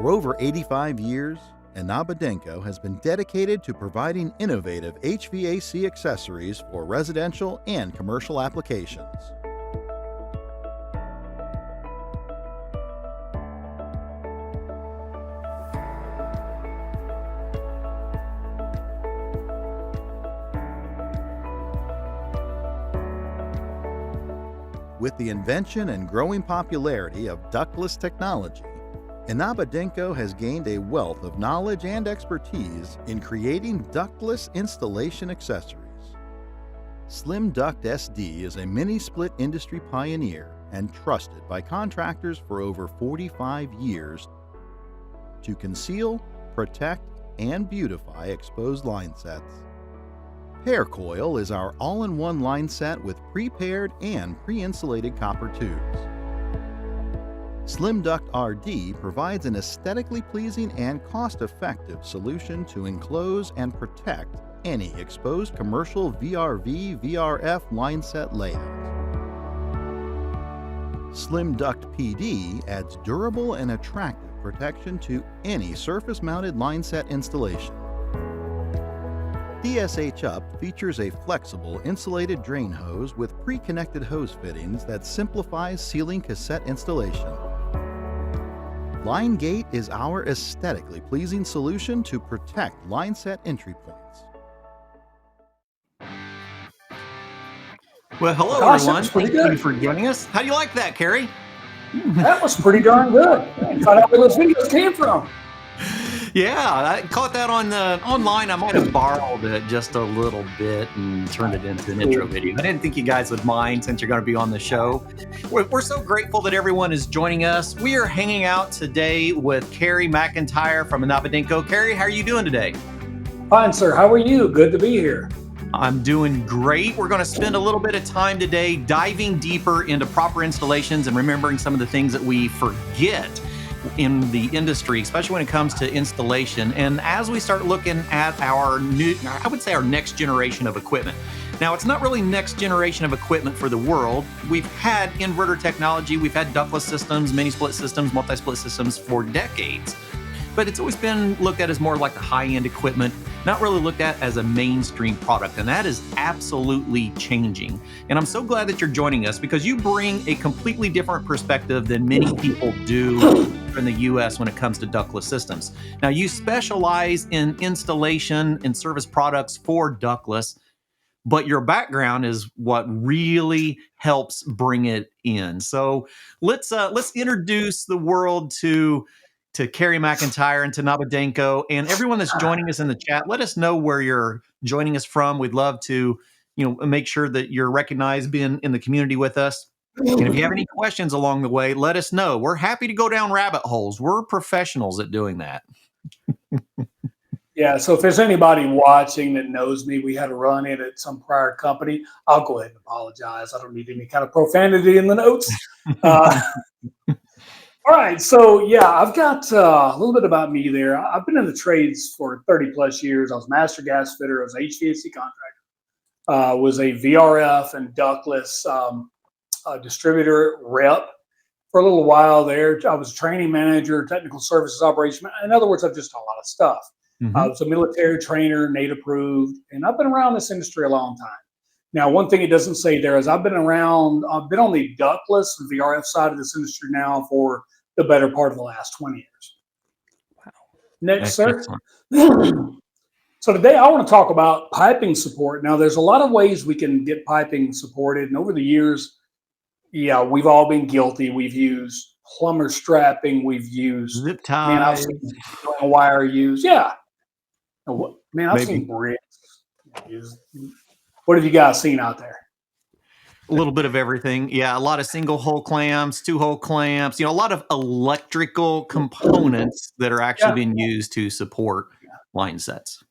For over 85 years, Inaba Denko has been dedicated to providing innovative HVAC accessories for residential and commercial applications. With the invention and growing popularity of ductless technology, Inaba Denko has gained a wealth of knowledge and expertise in creating ductless installation accessories. Slim Duct SD is a mini-split industry pioneer and trusted by contractors for over 45 years to conceal, protect, and beautify exposed line sets. Hair Coil is our all-in-one line set with pre-paired and pre-insulated copper tubes. Slim Duct RD provides an aesthetically pleasing and cost-effective solution to enclose and protect any exposed commercial VRV, VRF line set layout. Slim Duct PD adds durable and attractive protection to any surface-mounted line set installation. DSH Up features a flexible insulated drain hose with pre-connected hose fittings that simplifies sealing cassette installation. Line Gate is our aesthetically pleasing solution to protect line set entry points. Well, hello everyone. Thank you for joining us. How do you like that, Kerry? That was pretty darn good. I thought out where those videos came from. Yeah, I caught that on online. I might have borrowed it just a little bit and turned it into an intro video. I didn't think you guys would mind since you're going to be on the show. We're so grateful that everyone is joining us. We are hanging out today with Kerry McIntyre from Inaba Denko. Kerry, how are you doing today? Fine, sir. How are you? Good to be here. I'm doing great. We're going to spend a little bit of time today diving deeper into proper installations and remembering some of the things that we forget in the industry, especially when it comes to installation. And as we start looking at our next generation of equipment. Now, it's not really next generation of equipment for the world. We've had inverter technology, we've had ductless systems, mini-split systems, multi-split systems for decades. But it's always been looked at as more like the high-end equipment, not really looked at as a mainstream product. And that is absolutely changing. And I'm so glad that you're joining us because you bring a completely different perspective than many people do in the US when it comes to ductless systems. Now, you specialize in installation and service products for ductless, but your background is what really helps bring it in. So let's introduce the world to Kerry McIntyre and to Inaba Denko, and everyone that's joining us in the chat. Let us know where you're joining us from. We'd love to, make sure that you're recognized being in the community with us. And if you have any questions along the way, let us know. We're happy to go down rabbit holes. We're professionals at doing that. Yeah, so if there's anybody watching that knows me, we had a run-in at some prior company, I'll go ahead and apologize. I don't need any kind of profanity in the notes. All right, so yeah, I've got a little bit about me there. I've been in the trades for 30 plus years. I was master gas fitter. I was an HVAC contractor. Was a VRF and ductless distributor rep for a little while there. I was a training manager, technical services operation. In other words, I've just done a lot of stuff. Mm-hmm. I was a military trainer, NATE approved, and I've been around this industry a long time. Now, one thing it doesn't say there is I've been on the ductless and VRF side of this industry now for the better part of the last 20 years. Wow. Next, sir. So today I want to talk about piping support. Now, there's a lot of ways we can get piping supported. And over the years, yeah, we've all been guilty. We've used plumber strapping. We've used zip ties. I've seen wire used. Yeah. I've seen bricks. What have you guys seen out there? A little bit of everything. Yeah, a lot of single hole clamps, 2-hole clamps, a lot of electrical components that are actually being used to support line sets.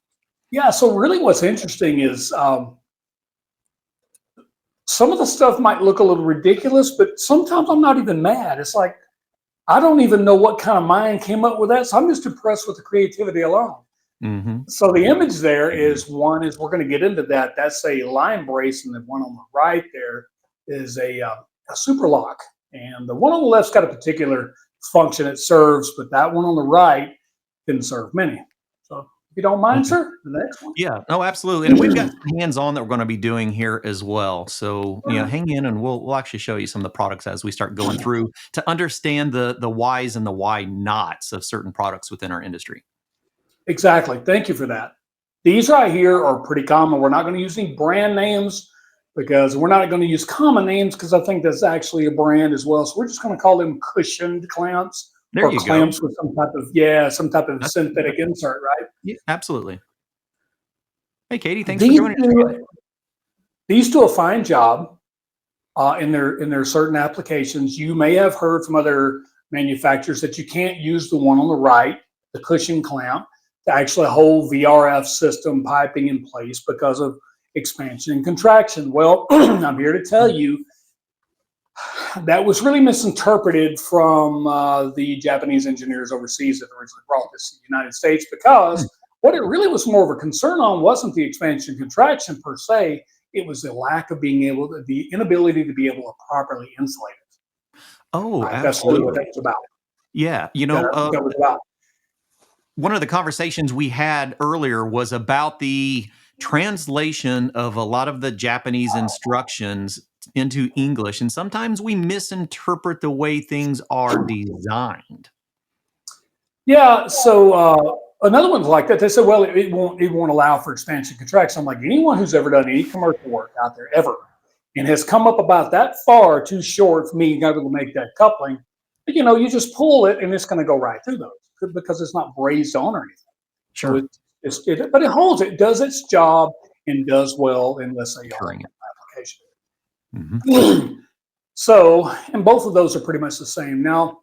Yeah, so really what's interesting is some of the stuff might look a little ridiculous, but sometimes I'm not even mad. It's like, I don't even know what kind of mind came up with that. So I'm just impressed with the creativity alone. Mm-hmm. So the image there is we're going to get into that. That's a line brace, and the one on the right there is a super lock, and the one on the left's got a particular function it serves, but that one on the right can serve many. So if you don't mind, sir, the next one. Yeah, no, absolutely. And we've got some hands-on that we're going to be doing here as well. So, hang in and we'll actually show you some of the products as we start going through to understand the whys and the why nots of certain products within our industry. Exactly. Thank you for that. These right here are pretty common. We're not going to use any brand names because we're not going to use common names because I think that's actually a brand as well. So we're just going to call them cushioned clamps. There or you clamps go. with some type of synthetic insert, right? Yeah, absolutely. Hey, Katie, thanks for joining us. These do a fine job in their certain applications. You may have heard from other manufacturers that you can't use the one on the right, the cushion clamp, to actually hold VRF system piping in place because of expansion and contraction. Well, I'm here to tell you that was really misinterpreted from the Japanese engineers overseas that originally brought this to the United States, because what it really was more of a concern on wasn't the expansion contraction per se. It was the lack of the inability to be able to properly insulate it. Oh, right? absolutely. That's really what that was about. Yeah, That was about. one of the conversations we had earlier was about the translation of a lot of the Japanese instructions into English, and sometimes we misinterpret the way things are designed. Yeah, so another one's like that. They said, well, it won't allow for expansion contraction. I'm like, anyone who's ever done any commercial work out there ever and has come up about that far too short for me to be able to make that coupling, you just pull it and it's going to go right through those because it's not brazed on or anything. Sure. So but it holds. It does its job and does well in, let's say, your application. Mm-hmm. So, and both of those are pretty much the same. Now,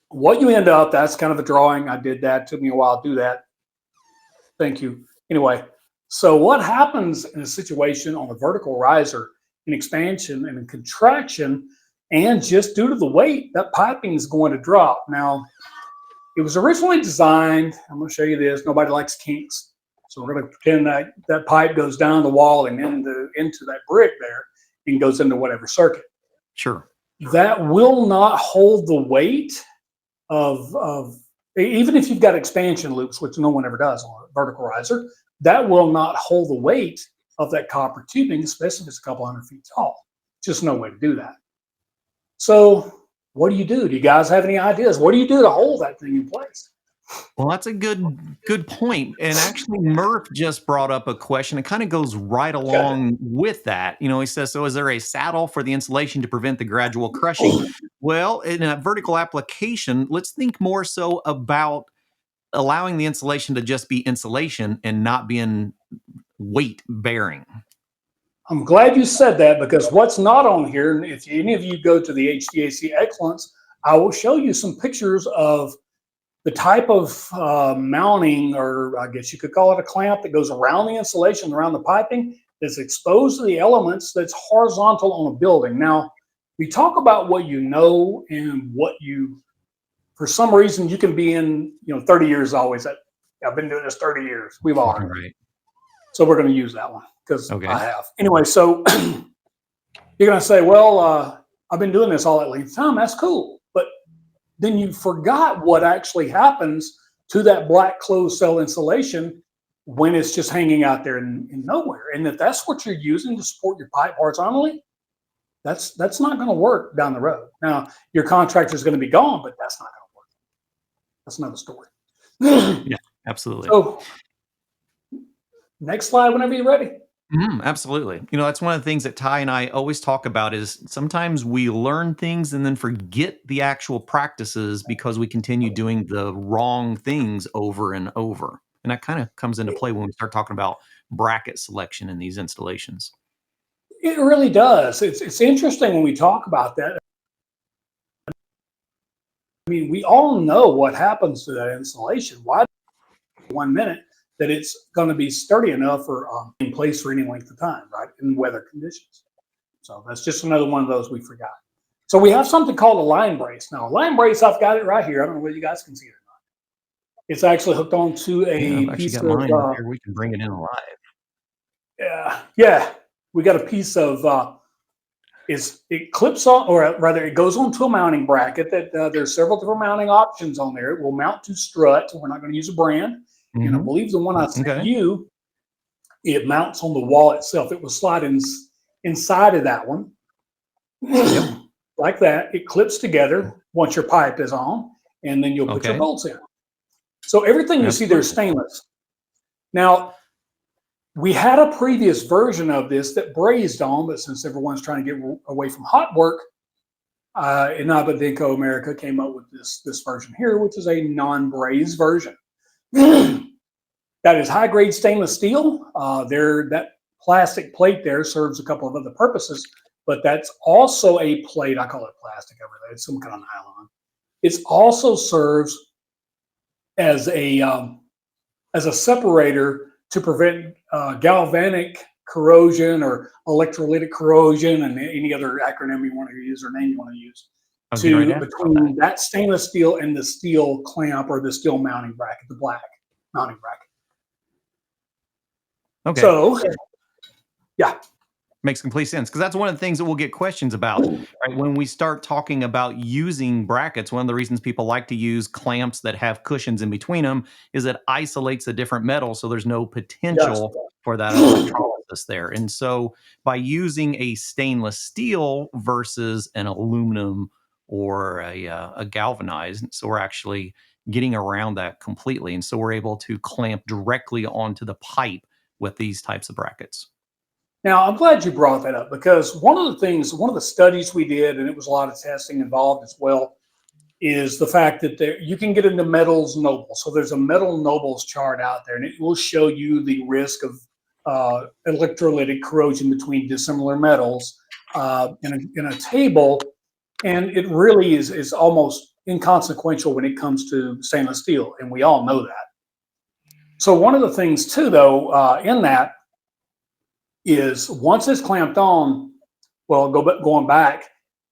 what you end up, that's kind of a drawing. I did that. Took me a while to do that. Thank you. Anyway, so what happens in a situation on a vertical riser in expansion and in contraction, and just due to the weight, that piping is going to drop. Now, it was originally designed, I'm going to show you this, nobody likes kinks. So we're going to pretend that pipe goes down the wall and into that brick there and goes into whatever circuit. Sure. That will not hold the weight of even if you've got expansion loops, which no one ever does on a vertical riser, that will not hold the weight of that copper tubing, especially if it's a couple hundred feet tall. Just no way to do that. So what do you do? Do you guys have any ideas? What do you do to hold that thing in place? Well, that's a good point. And actually, Murph just brought up a question. It kind of goes right along with that. He says, so is there a saddle for the insulation to prevent the gradual crushing? Well, in a vertical application, let's think more so about allowing the insulation to just be insulation and not being weight bearing. I'm glad you said that, because what's not on here, and if any of you go to the HVAC Excellence, I will show you some pictures of the type of mounting, or I guess you could call it a clamp, that goes around the insulation, around the piping, that's exposed to the elements, that's horizontal on a building. Now, we talk about what you know and what you, for some reason, you can be in, 30 years always. I've been doing this 30 years. We've all heard. Right. So we're going to use that one because I have. Anyway, so you're going to say, well, I've been doing this all that length of time. That's cool. But then you forgot what actually happens to that black closed cell insulation when it's just hanging out there in nowhere. And if that's what you're using to support your pipe horizontally, that's not going to work down the road. Now, your contractor is going to be gone, but that's not going to work. That's another story. Yeah, absolutely. So, next slide whenever you're ready. Absolutely. That's one of the things that Ty and I always talk about is sometimes we learn things and then forget the actual practices because we continue doing the wrong things over and over. And that kind of comes into play when we start talking about bracket selection in these installations. It really does. It's interesting when we talk about that. I mean, we all know what happens to that insulation. Why 1 minute that it's going to be sturdy enough or in place for any length of time, right, in weather conditions. So that's just another one of those we forgot. So we have something called a line brace. Now, a line brace, I've got it right here. I don't know whether you guys can see it or not. It's actually hooked onto a piece of... here. We can bring it in live. Yeah. We got a piece of it clips on, or rather it goes onto a mounting bracket that there's several different mounting options on there. It will mount to strut. We're not going to use a brand. And I believe the one I sent you, it mounts on the wall itself. It will slide inside of that one. Like that. It clips together once your pipe is on, and then you'll put your bolts in. So everything you see there is stainless. Now, we had a previous version of this that brazed on, but since everyone's trying to get away from hot work, Inaba Denko America came up with this version here, which is a non-brazed version. That is high-grade stainless steel. That plastic plate there serves a couple of other purposes, but that's also a plate. I call it plastic over there. It's some kind of nylon. It also serves as a separator to prevent galvanic corrosion or electrolytic corrosion, and any other acronym you want to use or name you want to use, between that stainless steel and the steel clamp or the steel mounting bracket, the black mounting bracket. Okay. So, yeah. Makes complete sense, because that's one of the things that we'll get questions about, right? When we start talking about using brackets, one of the reasons people like to use clamps that have cushions in between them is it isolates a different metal, so there's no potential for that electrolysis there. And so by using a stainless steel versus an aluminum or a galvanized, so we're actually getting around that completely. And so we're able to clamp directly onto the pipe with these types of brackets. Now, I'm glad you brought that up, because one of the studies we did, and it was a lot of testing involved as well, is the fact that you can get into metals nobles. So there's a metal nobles chart out there, and it will show you the risk of electrolytic corrosion between dissimilar metals in a table, and it really is almost inconsequential when it comes to stainless steel, and we all know that. So one of the things too, though, in that is once it's clamped on, well, going back,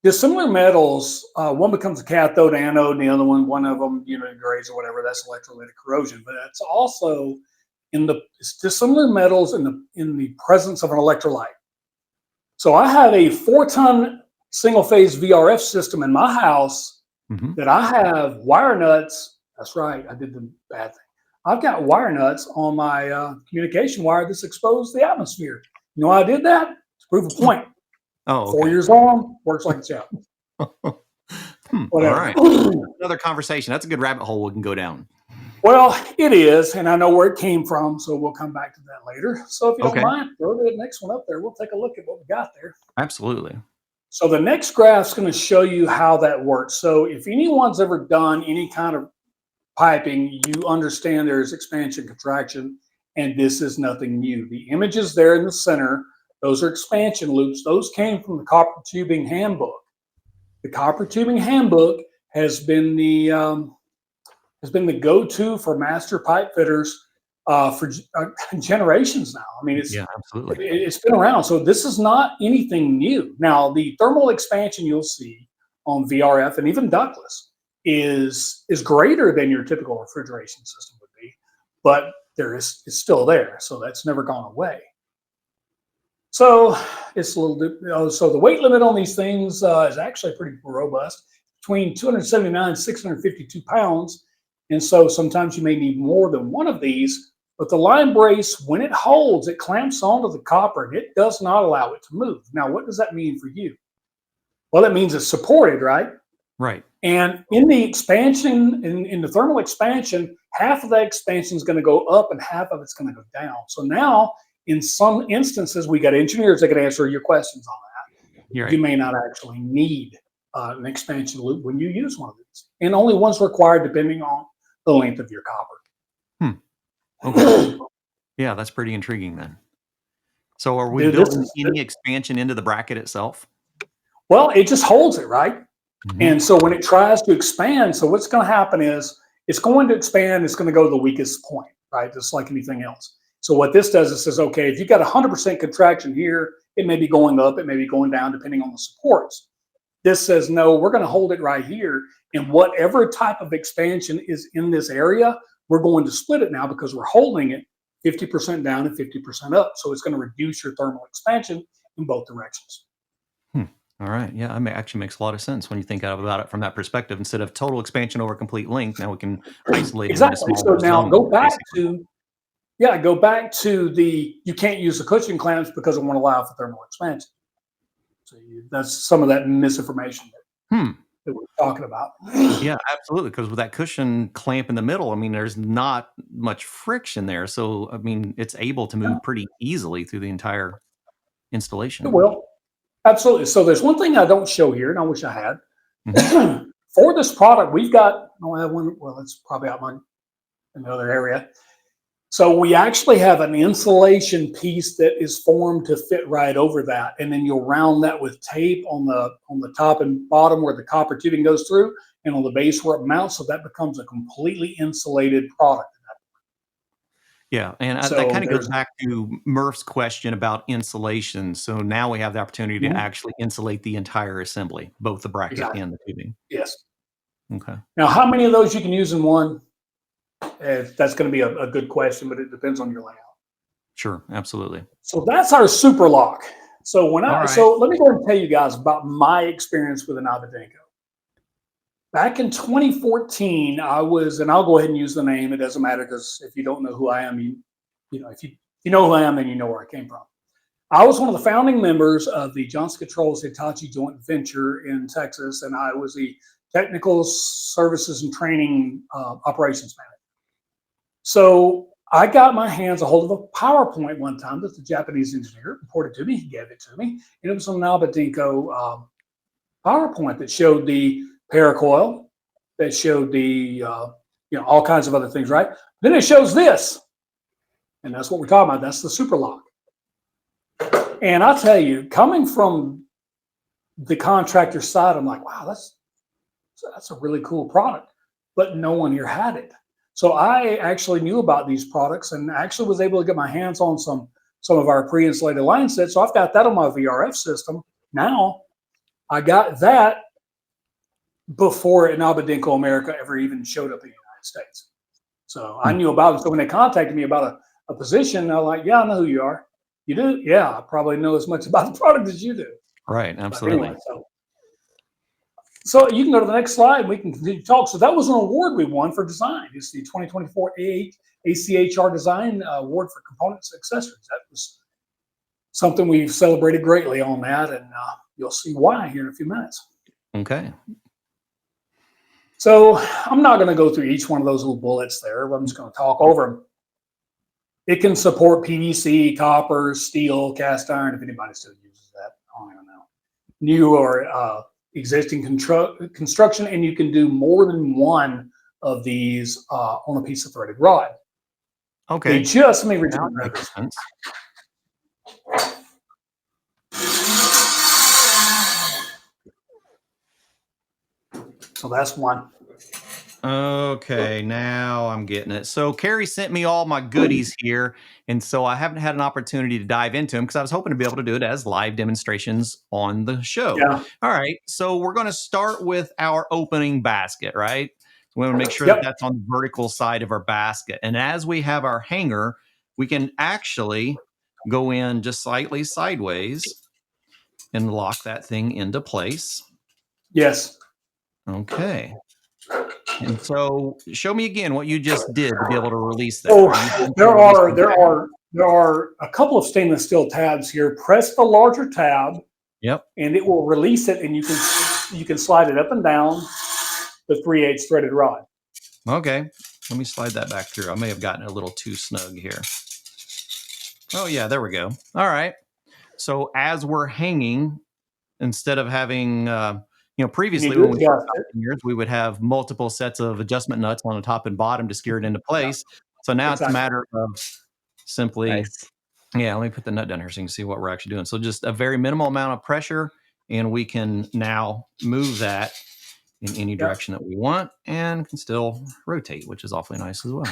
dissimilar metals, one becomes a cathode, anode, and the other one of them, degrades or whatever. That's electrolytic corrosion, but it's also it's dissimilar metals in the presence of an electrolyte. So I have a 4-ton single-phase VRF system in my house that I have wire nuts. That's right, I did the bad thing. I've got wire nuts on my communication wire that's exposed to the atmosphere. You know why I did that? To prove a point. Oh, okay. 4 years on, works like a champ. All right. Another conversation. That's a good rabbit hole we can go down. Well, it is, and I know where it came from, so we'll come back to that later. So if you don't mind, throw the next one up there. We'll take a look at what we got there. Absolutely. So the next graph is going to show you how that works. So if anyone's ever done any kind of piping, you understand there's expansion, contraction, and this is nothing new. The images there in the center, those are expansion loops. Those came from the copper tubing handbook. The copper tubing handbook has been the go-to for master pipe fitters for generations now. I mean, it's been around. So this is not anything new. Now, the thermal expansion you'll see on VRF and even ductless is greater than your typical refrigeration system would be, but it's still there. So that's never gone away. So it's a little bit, so the weight limit on these things is actually pretty robust, between 279 and 652 pounds. And so sometimes you may need more than one of these, but the line brace, when it holds, it clamps onto the copper and it does not allow it to move. Now, what does that mean for you? Well, it means it's supported, right? Right. And in the expansion, in the thermal expansion, half of that expansion is going to go up and half of it's going to go down. So now, in some instances, we got engineers that can answer your questions on that. Right. You may not actually need an expansion loop when you use one of these, and only one's required depending on the length of your copper. Okay. Yeah, that's pretty intriguing then. So are we building any expansion into the bracket itself? Well, it just holds it, right? And so when it tries to expand, so what's going to happen is it's going to expand, it's going to go to the weakest point, right? Just like anything else. So what this does is says, okay, if you've got 100% contraction here, it may be going up, it may be going down, depending on the supports. This says, no, we're going to hold it right here. And whatever type of expansion is in this area, we're going to split it now because we're holding it 50% down and 50% up. So it's going to reduce your thermal expansion in both directions. All right. Yeah, that actually makes a lot of sense when you think about it from that perspective. Instead of total expansion over complete length, now we can isolate it into Exactly. So smaller now zones, basically. go back to you can't use the cushion clamps because it won't allow for thermal expansion. So that's some of that misinformation Hmm. that we're talking about. Yeah, absolutely. Because with that cushion clamp in the middle, I mean, there's not much friction there. So, I mean, it's able to move pretty easily through the entire installation. Well, absolutely. So there's one thing I don't show here, and I wish I had. Mhm. For this product, we've got, I have one, well, it's probably out in another area. So we actually have an insulation piece that is formed to fit right over that, and then you'll round that with tape on the top and bottom where the copper tubing goes through, and on the base where it mounts, so that becomes a completely insulated product. Yeah, and that So kind of goes there's back to Murph's question about insulation. So now we have the opportunity to Mhm. actually insulate the entire assembly, both the bracket Exactly. and the tubing. Yes. Okay. Now, how many of those you can use in one? That's going to be a good question, but it depends on your layout. Sure, absolutely. So that's our super lock. So All right. so let me go ahead and tell you guys about my experience with Inaba Denko. Back in 2014, I was, and I'll go ahead and use the name. It doesn't matter because if you don't know who I am, if you know who I am, then you know where I came from. I was one of the founding members of the Johnson Controls Hitachi joint venture in Texas, and I was the technical services and training operations manager. So I got my hands a hold of a PowerPoint one time that the Japanese engineer reported to me. He gave it to me, and it was an Inaba Denko PowerPoint that showed the paracoil, that showed the all kinds of other things, right? Then it shows this, and that's what we're talking about. That's the super lock. And I'll tell you, coming from the contractor side, I'm like, wow, that's a really cool product, but no one here had it. So I actually knew about these products and actually was able to get my hands on some of our pre-insulated line sets. So I've got that on my VRF system. Now I got that before Inaba Denko America ever even showed up in the United States. So I knew about it. So when they contacted me about a position, I'm like, yeah, I know who you are. You do? Yeah, I probably know as much about the product as you do. Right, absolutely. Anyway, so you can go to the next slide and we can continue to talk. So that was an award we won for design. It's the 2024 ACHR Design Award for Components and Accessories. That was something we've celebrated greatly on that, and you'll see why here in a few minutes. Okay. So I'm not going to go through each one of those little bullets there. I'm just going to talk over them. It can support PVC, copper, steel, cast iron, if anybody still uses that. I don't know. New or existing construction, and you can do more than one of these on a piece of threaded rod. Okay. Let me read Now you that makes sense. So that's one. Okay, now I'm getting it. So Kerry sent me all my goodies here, and so I haven't had an opportunity to dive into them because I was hoping to be able to do it as live demonstrations on the show. Yeah. All right, so we're going to start with our opening basket, right? We want to make sure Yep. that that's on the vertical side of our basket. And as we have our hanger, we can actually go in just slightly sideways and lock that thing into place. Yes. Okay. And so show me again what you just did to be able to release that. Oh, Are you there are a couple of stainless steel tabs here. Press the larger tab. Yep. And it will release it, and you can slide it up and down the 3/8 threaded rod. Okay. Let me slide that back through. I may have gotten a little too snug here. Oh yeah, there we go. All right. So as we're hanging, instead of having previously when we first got hangers, we would have multiple sets of adjustment nuts on the top and bottom to secure it into place. So now it's a matter of simply, let me put the nut down here so you can see what we're actually doing. So just a very minimal amount of pressure, and we can now move that in any direction that we want and can still rotate, which is awfully nice as well.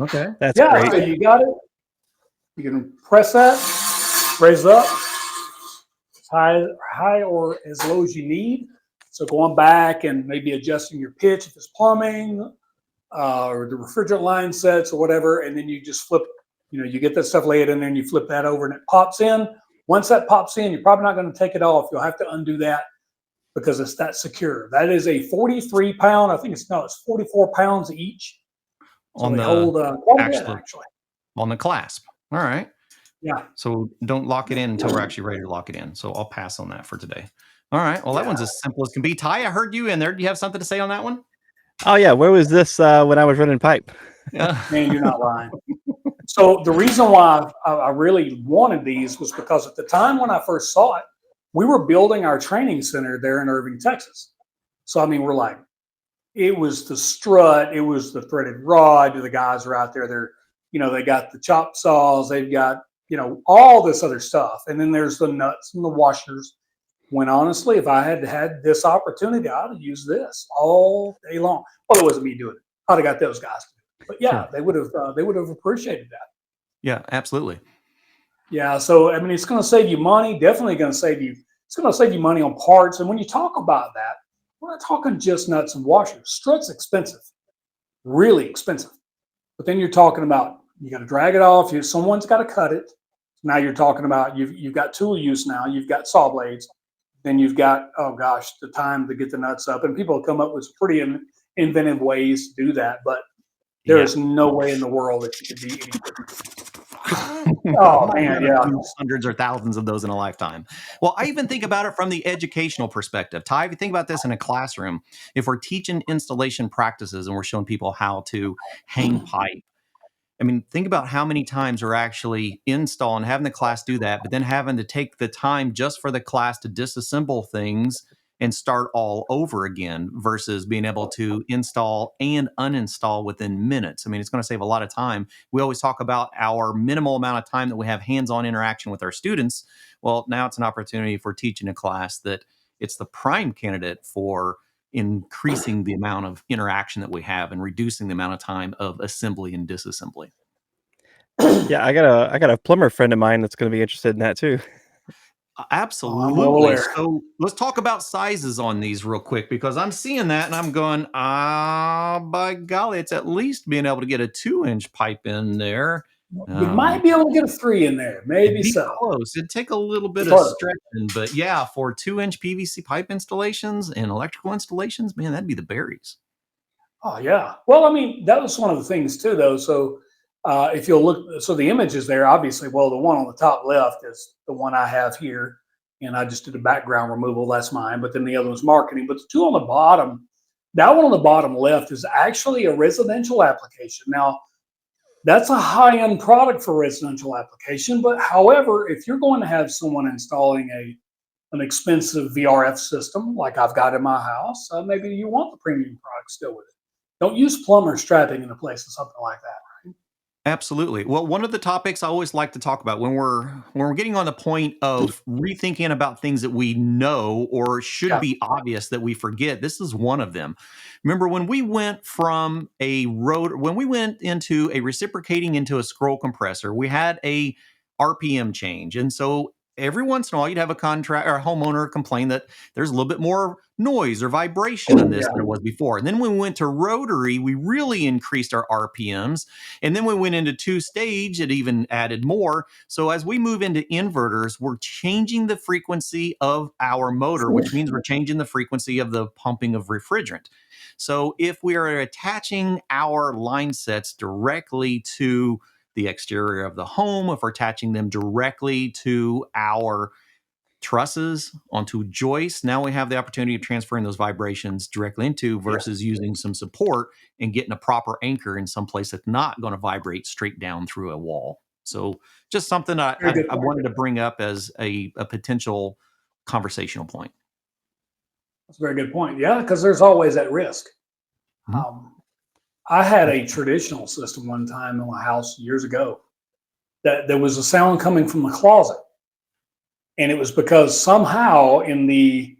Okay. That's great. So you got it. You can press that, raise it up, high or as low as you need. So going back and maybe adjusting your pitch if it's plumbing or the refrigerant line sets or whatever, and then you just flip, you get that stuff laid in there and you flip that over and it pops in. Once that pops in, you're probably not going to take it off. You'll have to undo that because it's that secure. That is a 43 pound. I think it's 44 pounds each. So On they the hold quite a bit, actual, actually. on the clasp. All right. Yeah. So don't lock it in until we're actually ready to lock it in. So I'll pass on that for today. All right. Well, that one's as simple as can be. Ty, I heard you in there. Do you have something to say on that one? Oh yeah, where was this when I was running pipe? Yeah. Man, you're not lying. So the reason why I really wanted these was because at the time when I first saw it, we were building our training center there in Irving, Texas. So, I mean, we're like, it was the strut, it was the threaded rod. The guys are out there, they got the chop saws, they've got, all this other stuff. And then there's the nuts and the washers. When honestly, if I had had this opportunity, I'd have used this all day long. Well, it wasn't me doing it. I'd have got those guys to do it. But yeah, they would have appreciated that. Yeah, absolutely. Yeah. So, I mean, it's going to save you money, definitely going to save you. It's going to save you money on parts. And when you talk about that, we're not talking just nuts and washers. Strut's expensive, really expensive. But then you're talking about, you got to drag it off. Someone's got to cut it. Now you're talking about, you've got tool use now. You've got saw blades. Then you've got, oh gosh, the time to get the nuts up. And people come up with pretty inventive ways to do that. But there is no way in the world that you could be any quicker. Oh man, yeah. Hundreds or thousands of those in a lifetime. Well, I even think about it from the educational perspective. Ty, if you think about this in a classroom, if we're teaching installation practices and we're showing people how to hang pipe, I mean, think about how many times we're actually installing, having the class do that, but then having to take the time just for the class to disassemble things and start all over again versus being able to install and uninstall within minutes. I mean, it's going to save a lot of time. We always talk about our minimal amount of time that we have hands-on interaction with our students. Well, now it's an opportunity for teaching a class that it's the prime candidate for increasing the amount of interaction that we have and reducing the amount of time of assembly and disassembly. Yeah, I got a plumber friend of mine that's going to be interested in that too. Absolutely. So let's talk about sizes on these real quick, because I'm seeing that and I'm going, by golly, it's at least being able to get a 2-inch pipe in there. You might be able to get a 3 in there, maybe so. Close. It'd take a little bit of stretching, but yeah, for 2-inch PVC pipe installations and electrical installations, man, that'd be the berries. Oh yeah. Well, I mean, that was one of the things too, though. So if you'll look, so the image is there, obviously. Well, the one on the top left is the one I have here, and I just did a background removal. That's mine. But then the other one's marketing. But the two on the bottom, that one on the bottom left is actually a residential application. Now, that's a high-end product for residential application. But however, if you're going to have someone installing an expensive VRF system like I've got in my house, maybe you want the premium product still with it. Don't use plumber strapping into place or something like that. Absolutely. Well, one of the topics I always like to talk about when we're getting on the point of rethinking about things that we know or should be obvious that we forget, this is one of them. Remember when we went from when we went into a reciprocating into a scroll compressor, we had a RPM change. And so every once in a while, you'd have a contract or a homeowner complain that there's a little bit more noise or vibration in this than it was before. And then when we went to rotary, we really increased our RPMs. And then we went into 2-stage, it even added more. So as we move into inverters, we're changing the frequency of our motor, which means we're changing the frequency of the pumping of refrigerant. So if we are attaching our line sets directly to the exterior of the home, if we're attaching them directly to our trusses onto joists, now we have the opportunity of transferring those vibrations directly into versus using some support and getting a proper anchor in some place that's not going to vibrate straight down through a wall. So just something I wanted to bring up as a potential conversational point. That's a very good point. Yeah, because there's always that risk. I had a traditional system one time in my house years ago that there was a sound coming from the closet. And it was because somehow in the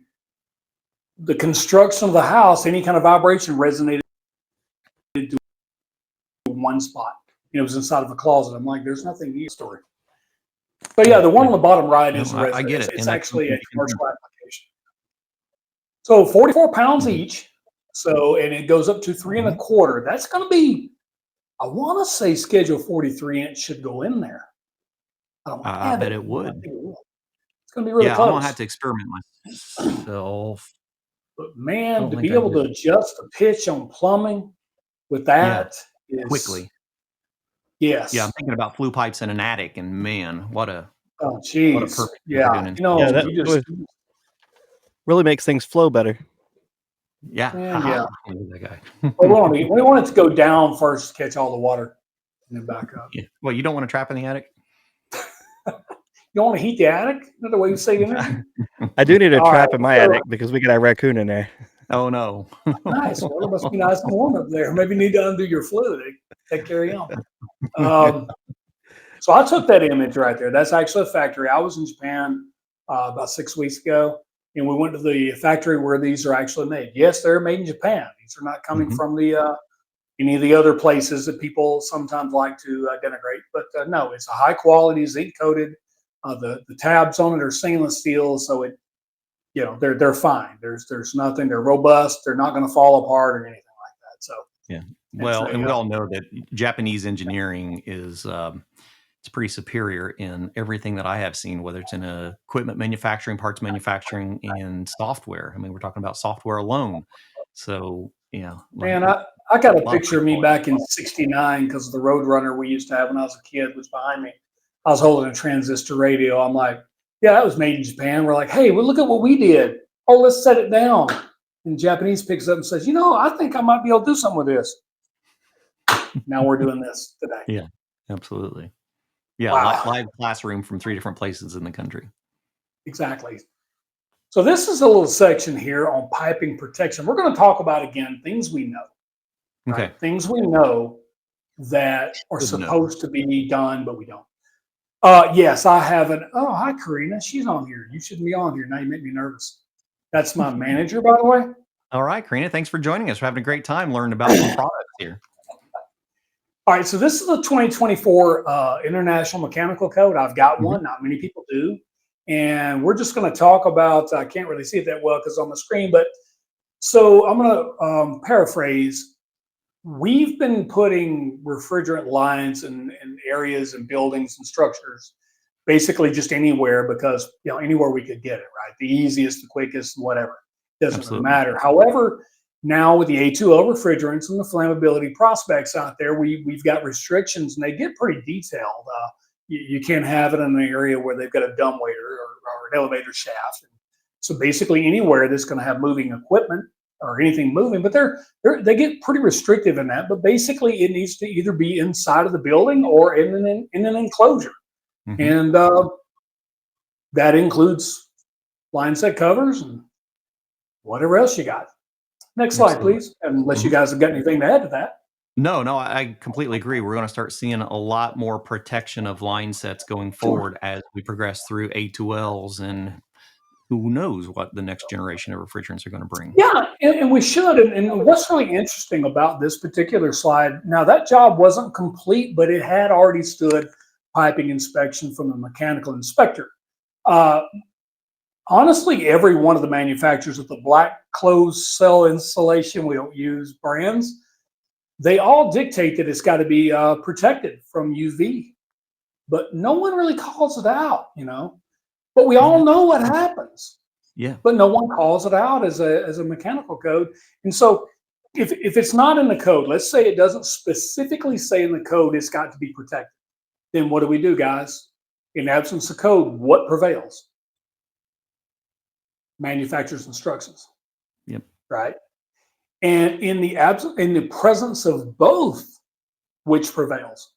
construction of the house, any kind of vibration resonated to one spot. It was inside of a closet. I'm like, there's nothing in the story. But yeah, the one on the bottom right is I get it. It's actually a commercial application. So 44 pounds each. So, and it goes up to 3 1/4. That's going to be, I want to say schedule 43 inch should go in there. I bet it would. going to be really Yeah, close. I'm gonna have to experiment myself. But I man, don't to think be I able to did. adjust the pitch on plumbing with Yeah, that is quickly. yes. Yeah, I'm thinking about flue pipes in an attic, and man, what a Oh, what a geez. perfect thing for Yeah. doing You know, Yeah, installation. that you just, would really makes things flow better. Yeah, man, haha. yeah. Look at that But guy. we want it to go down first to catch all the water and then back up. Yeah. Well, you don't want to trap in the attic? You don't want to heat the attic? Another way you save energy? I do need a All right. trap in my So, attic because we got a raccoon in there. Oh no. nice. Well, it must be nice and warm up there. Maybe you need to undo your flue. They carry on. So I took that image right there. That's actually a factory. I was in Japan about 6 weeks ago, and we went to the factory where these are actually made. Yes, they're made in Japan. These are not coming Mhm. from the any of the other places that people sometimes like to denigrate. But no, it's a high quality, zinc coated. The tabs on it are stainless steel, so it they're fine. There's nothing. They're robust. They're not going to fall apart or anything like that. So Yeah. it's Well, and we a all know that Japanese engineering is it's pretty superior in everything that I have seen, whether it's in equipment manufacturing, parts manufacturing, and software. I mean, we're talking about software alone. So, yeah, like man. a I got a lot of picture high of me quality back in '69 because the Roadrunner we used to have when I was a kid was behind me. I was holding a transistor radio. I'm like, yeah, that was made in Japan. We're like, hey, well, look at what we did. Oh, let's set it down. And the Japanese picks up and says, I think I might be able to do something with this. Now we're doing this today. Yeah, absolutely. Yeah, Wow, live classroom from 3 different places in the country. exactly. So this is a little section here on piping protection. We're going to talk about, again, things we know, Okay. right? Things we know that are Good to know. supposed to be done, but we don't. Yes, I have an. Oh, hi, Karina. She's on here. You shouldn't be on here. Now you make me nervous. That's my manager, by the way. All right, Karina, thanks for joining us. We're having a great time learning about some products here. All right, so this is the 2024 International Mechanical Code. I've got one. Not many people do. And we're just going to talk about, I can't really see it that well because on the screen, but so I'm going to paraphrase. We've been putting refrigerant lines in areas and buildings and structures, basically just anywhere because, anywhere we could get it, right? The easiest, the quickest, whatever. Doesn't really matter. However, now with the A2L refrigerants and the flammability prospects out there, we've got restrictions and they get pretty detailed. You can't have it in an area where they've got a dumbwaiter or an elevator shaft. So basically anywhere that's going to have moving equipment or anything moving, but they get pretty restrictive in that. But basically it needs to either be inside of the building or in an enclosure. And that includes line set covers and whatever else you got. Next slide, please. Unless you guys have got anything to add to that. No, I completely agree. We're going to start seeing a lot more protection of line sets going forward as we progress through A2Ls, and who knows what the next generation of refrigerants are going to bring. Yeah, and we should. And what's really interesting about this particular slide, now that job wasn't complete, but it had already stood piping inspection from the mechanical inspector. Honestly, every one of the manufacturers of the black closed cell insulation, we don't use brands, they all dictate that it's got to be protected from UV, but no one really calls it out, But we all know what happens. Yeah. But no one calls it out as a mechanical code. And so if it's not in the code, let's say it doesn't specifically say in the code it's got to be protected, then what do we do, guys? In absence of code, what prevails? Manufacturer's instructions. Yep. Right? And in the presence of both, which prevails?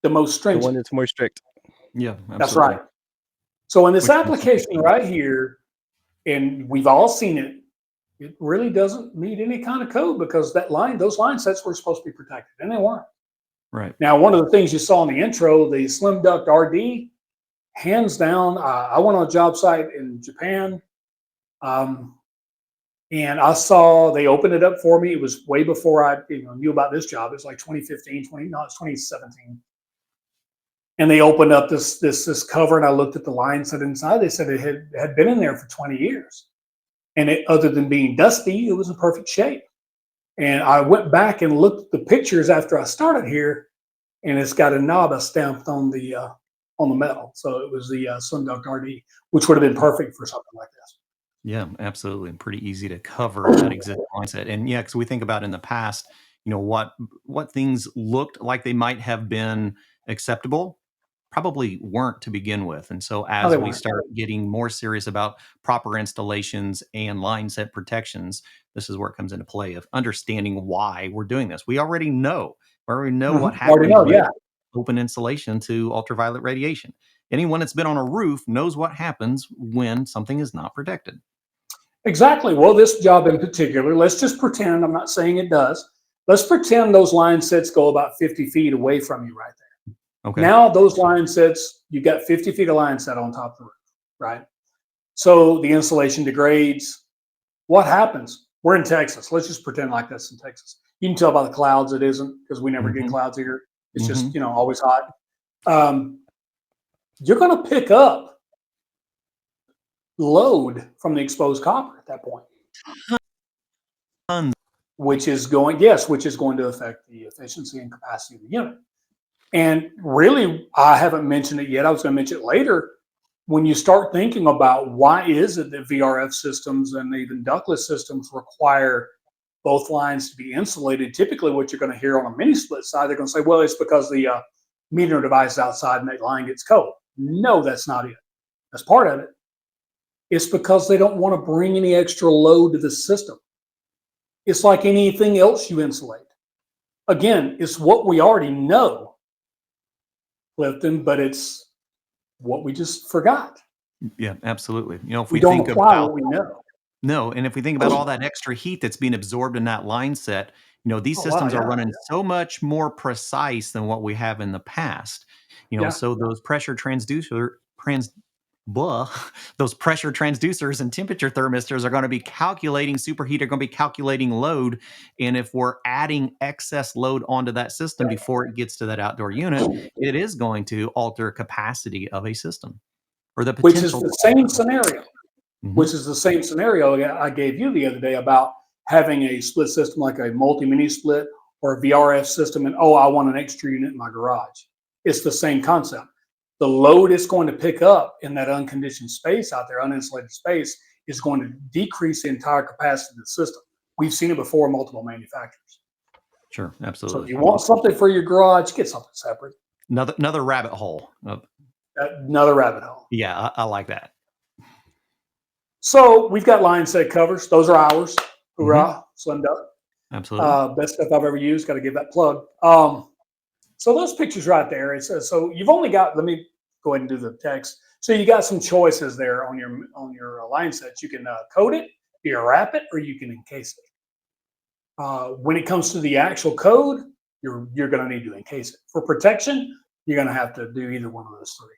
The most stringent. The one that's more strict. Yeah, absolutely. That's right. So in this application right here, and we've all seen it, it really doesn't meet any kind of code because those line sets were supposed to be protected, and they weren't. Right. Now, one of the things you saw in the intro, the Slim Duct RD, hands down, I went on a job site in Japan, and I saw they opened it up for me. It was way before I knew about this job. It was like 2015, it's 2017. And they opened up this cover, and I looked at the line set inside. They said it had been in there for 20 years. And other than being dusty, it was in perfect shape. And I went back and looked at the pictures after I started here, and it's got Inaba stamped on the on the metal. So it was the Sun Duct RD, which would have been perfect for something like this. Yeah, absolutely. And pretty easy to cover that existing mindset. And yeah, because we think about in the past, what things looked like they might have been acceptable probably weren't to begin with. And so No, as they we weren't. start getting more serious about proper installations and line set protections, this is where it comes into play of understanding why we're doing this. We already know. We already know what Already happens know, with yeah. open insulation to ultraviolet radiation. Anyone that's been on a roof knows what happens when something is not protected. Exactly. Well, this job in particular, let's just pretend, I'm not saying it does. Let's pretend those line sets go about 50 feet away from you right there. Okay. Now those line sets, you got 50 feet of line set on top of the roof, right? So the insulation degrades. What happens? We're in Texas. Let's just pretend like that's in Texas. You can tell by the clouds it isn't, because we never get clouds here. It's just, always hot. You're going to pick up load from the exposed copper at that point. Tons. Which is going to affect the efficiency and capacity of the unit. And really, I haven't mentioned it yet. I was going to mention it later. When you start thinking about why is it that VRF systems and even ductless systems require both lines to be insulated, typically what you're going to hear on a mini split side, they're going to say, well, it's because the metering device is outside and that line gets cold. No, that's not it. That's part of it. It's because they don't want to bring any extra load to the system. It's like anything else you insulate. Again, it's what we already know, Clifton, but it's what we just forgot. Yeah, absolutely. If We we don't think apply about what we know. no, and if we think about all that extra heat that's being absorbed in that line set, these Oh, wow, systems are yeah. running so much more precise than what we have in the past. Yeah. So those those pressure transducers and temperature thermistors are going to be calculating superheat, are going to be calculating load. And if we're adding excess load onto that system before it gets to that outdoor unit, it is going to alter capacity of a system or the Which is potential. the same scenario. Mhm. Which is the same scenario I gave you the other day about having a split system like a multi-mini split or a VRF system, and I want an extra unit in my garage. It's the same concept. The load it's going to pick up in that unconditioned space out there, uninsulated space, is going to decrease the entire capacity of the system. We've seen it before in multiple manufacturers. Sure, So absolutely. if you want something for your garage, get something separate. Another rabbit hole. Another rabbit hole. Yeah, I like that. So we've got line set covers. Those are ours. Hoorah, Slim Duct. Absolutely. Best stuff I've ever used. Got to give that plug. So those pictures right there. It says, so you've only got. Let me go ahead and do the text. So you got some choices there on your line sets. You can coat it, you wrap it, or you can encase it. When it comes to the actual code, you're going to need to encase it. For protection, you're going to have to do either one of those three.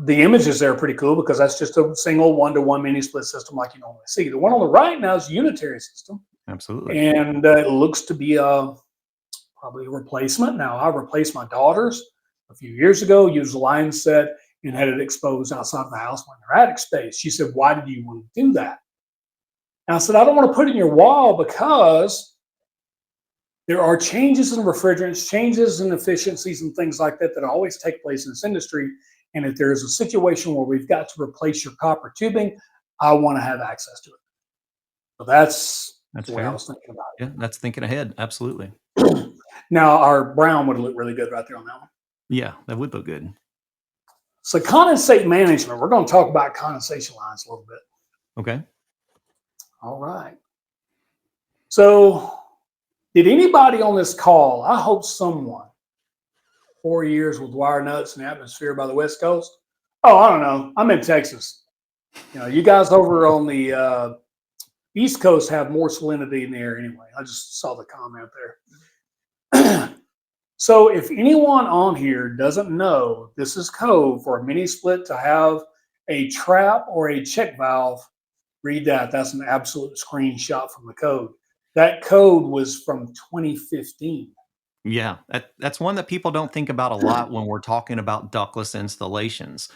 The images there are pretty cool because that's just a single one-to-one mini split system like you normally see. The one on the right now is a unitary system. Absolutely. And it looks to be probably a replacement. Now, I replaced my daughter's a few years ago, used a line set and had it exposed outside the house when their attic space. She said, why did you want to do that? And I said, I don't want to put it in your wall because there are changes in refrigerants, changes in efficiencies and things like that always take place in this industry. And if there's a situation where we've got to replace your copper tubing, I want to have access to it. So that's the way fair. I was thinking about it. Yeah, that's thinking ahead. Absolutely. Now, our brown would look really good right there on that one. Yeah, that would look good. So condensate management, we're going to talk about condensation lines a little bit. Okay. All right. So did anybody on this call, I hope someone, 4 years with wire nuts and atmosphere by the West Coast? Oh, I don't know. I'm in Texas. You guys over on the East Coast have more salinity in the air anyway. I just saw the comment there. So if anyone on here doesn't know, this is code for a mini split to have a trap or a check valve. Read that. That's an absolute screenshot from the code. That code was from 2015. Yeah, that's one that people don't think about a lot when we're talking about ductless installations.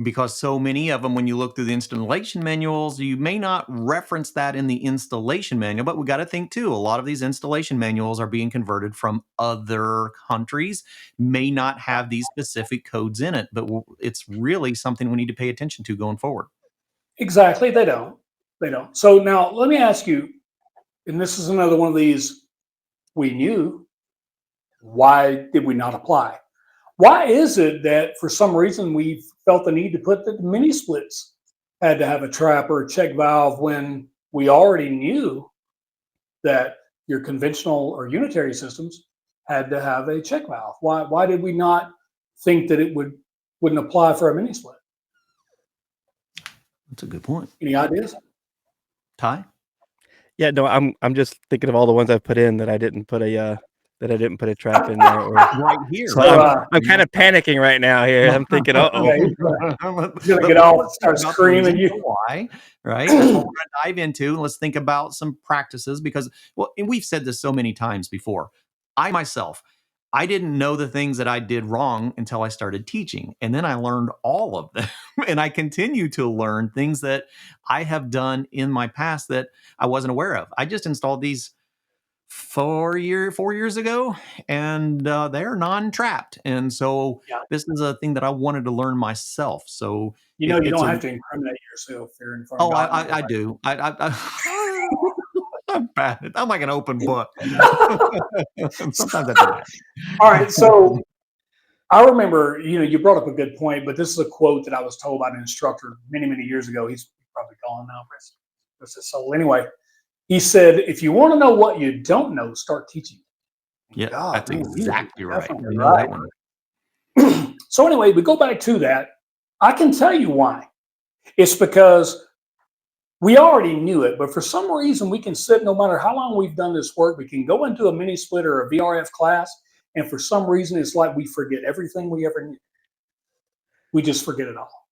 because so many of them, when you look through the installation manuals, you may not reference that in the installation manual. But we got to think too, a lot of these installation manuals are being converted from other countries, may not have these specific codes in it, but it's really something we need to pay attention to going forward. Exactly. They don't. So now let me ask you, and this is another one of these we knew. Why did we not apply? Why is it that for some reason we felt the need to put that the mini splits had to have a trap or a check valve when we already knew that your conventional or unitary systems had to have a check valve? Why did we not think that it wouldn't apply for a mini split? That's a good point. Any ideas? Ty? Yeah, no, I'm just thinking of all the ones I've put in that I didn't put a trap in there. Right here. So I'm kind of panicking right now here. I'm thinking, uh-oh. Yeah, he's gonna get off and start screaming. Why? Right? That's what we're going to dive into. Let's think about some practices because, well, and we've said this so many times before. I didn't know the things that I did wrong until I started teaching. And then I learned all of them. And I continue to learn things that I have done in my past that I wasn't aware of. I just installed these 4 years ago, and they're non-trapped. And so this is a thing that I wanted to learn myself. So you don't have to incriminate yourself there in front of God. I do. I'm bad. I'm like an open book. Sometimes I do that. All right. So I remember, you brought up a good point, but this is a quote that I was told by an instructor many, many years ago. He's probably gone now. So anyway, he said, if you want to know what you don't know, start teaching. Yeah, that's exactly right. So anyway, we go back to that. I can tell you why. It's because we already knew it, but for some reason we can sit, no matter how long we've done this work, we can go into a mini split or a VRF class, and for some reason it's like we forget everything we ever knew. We just forget it all.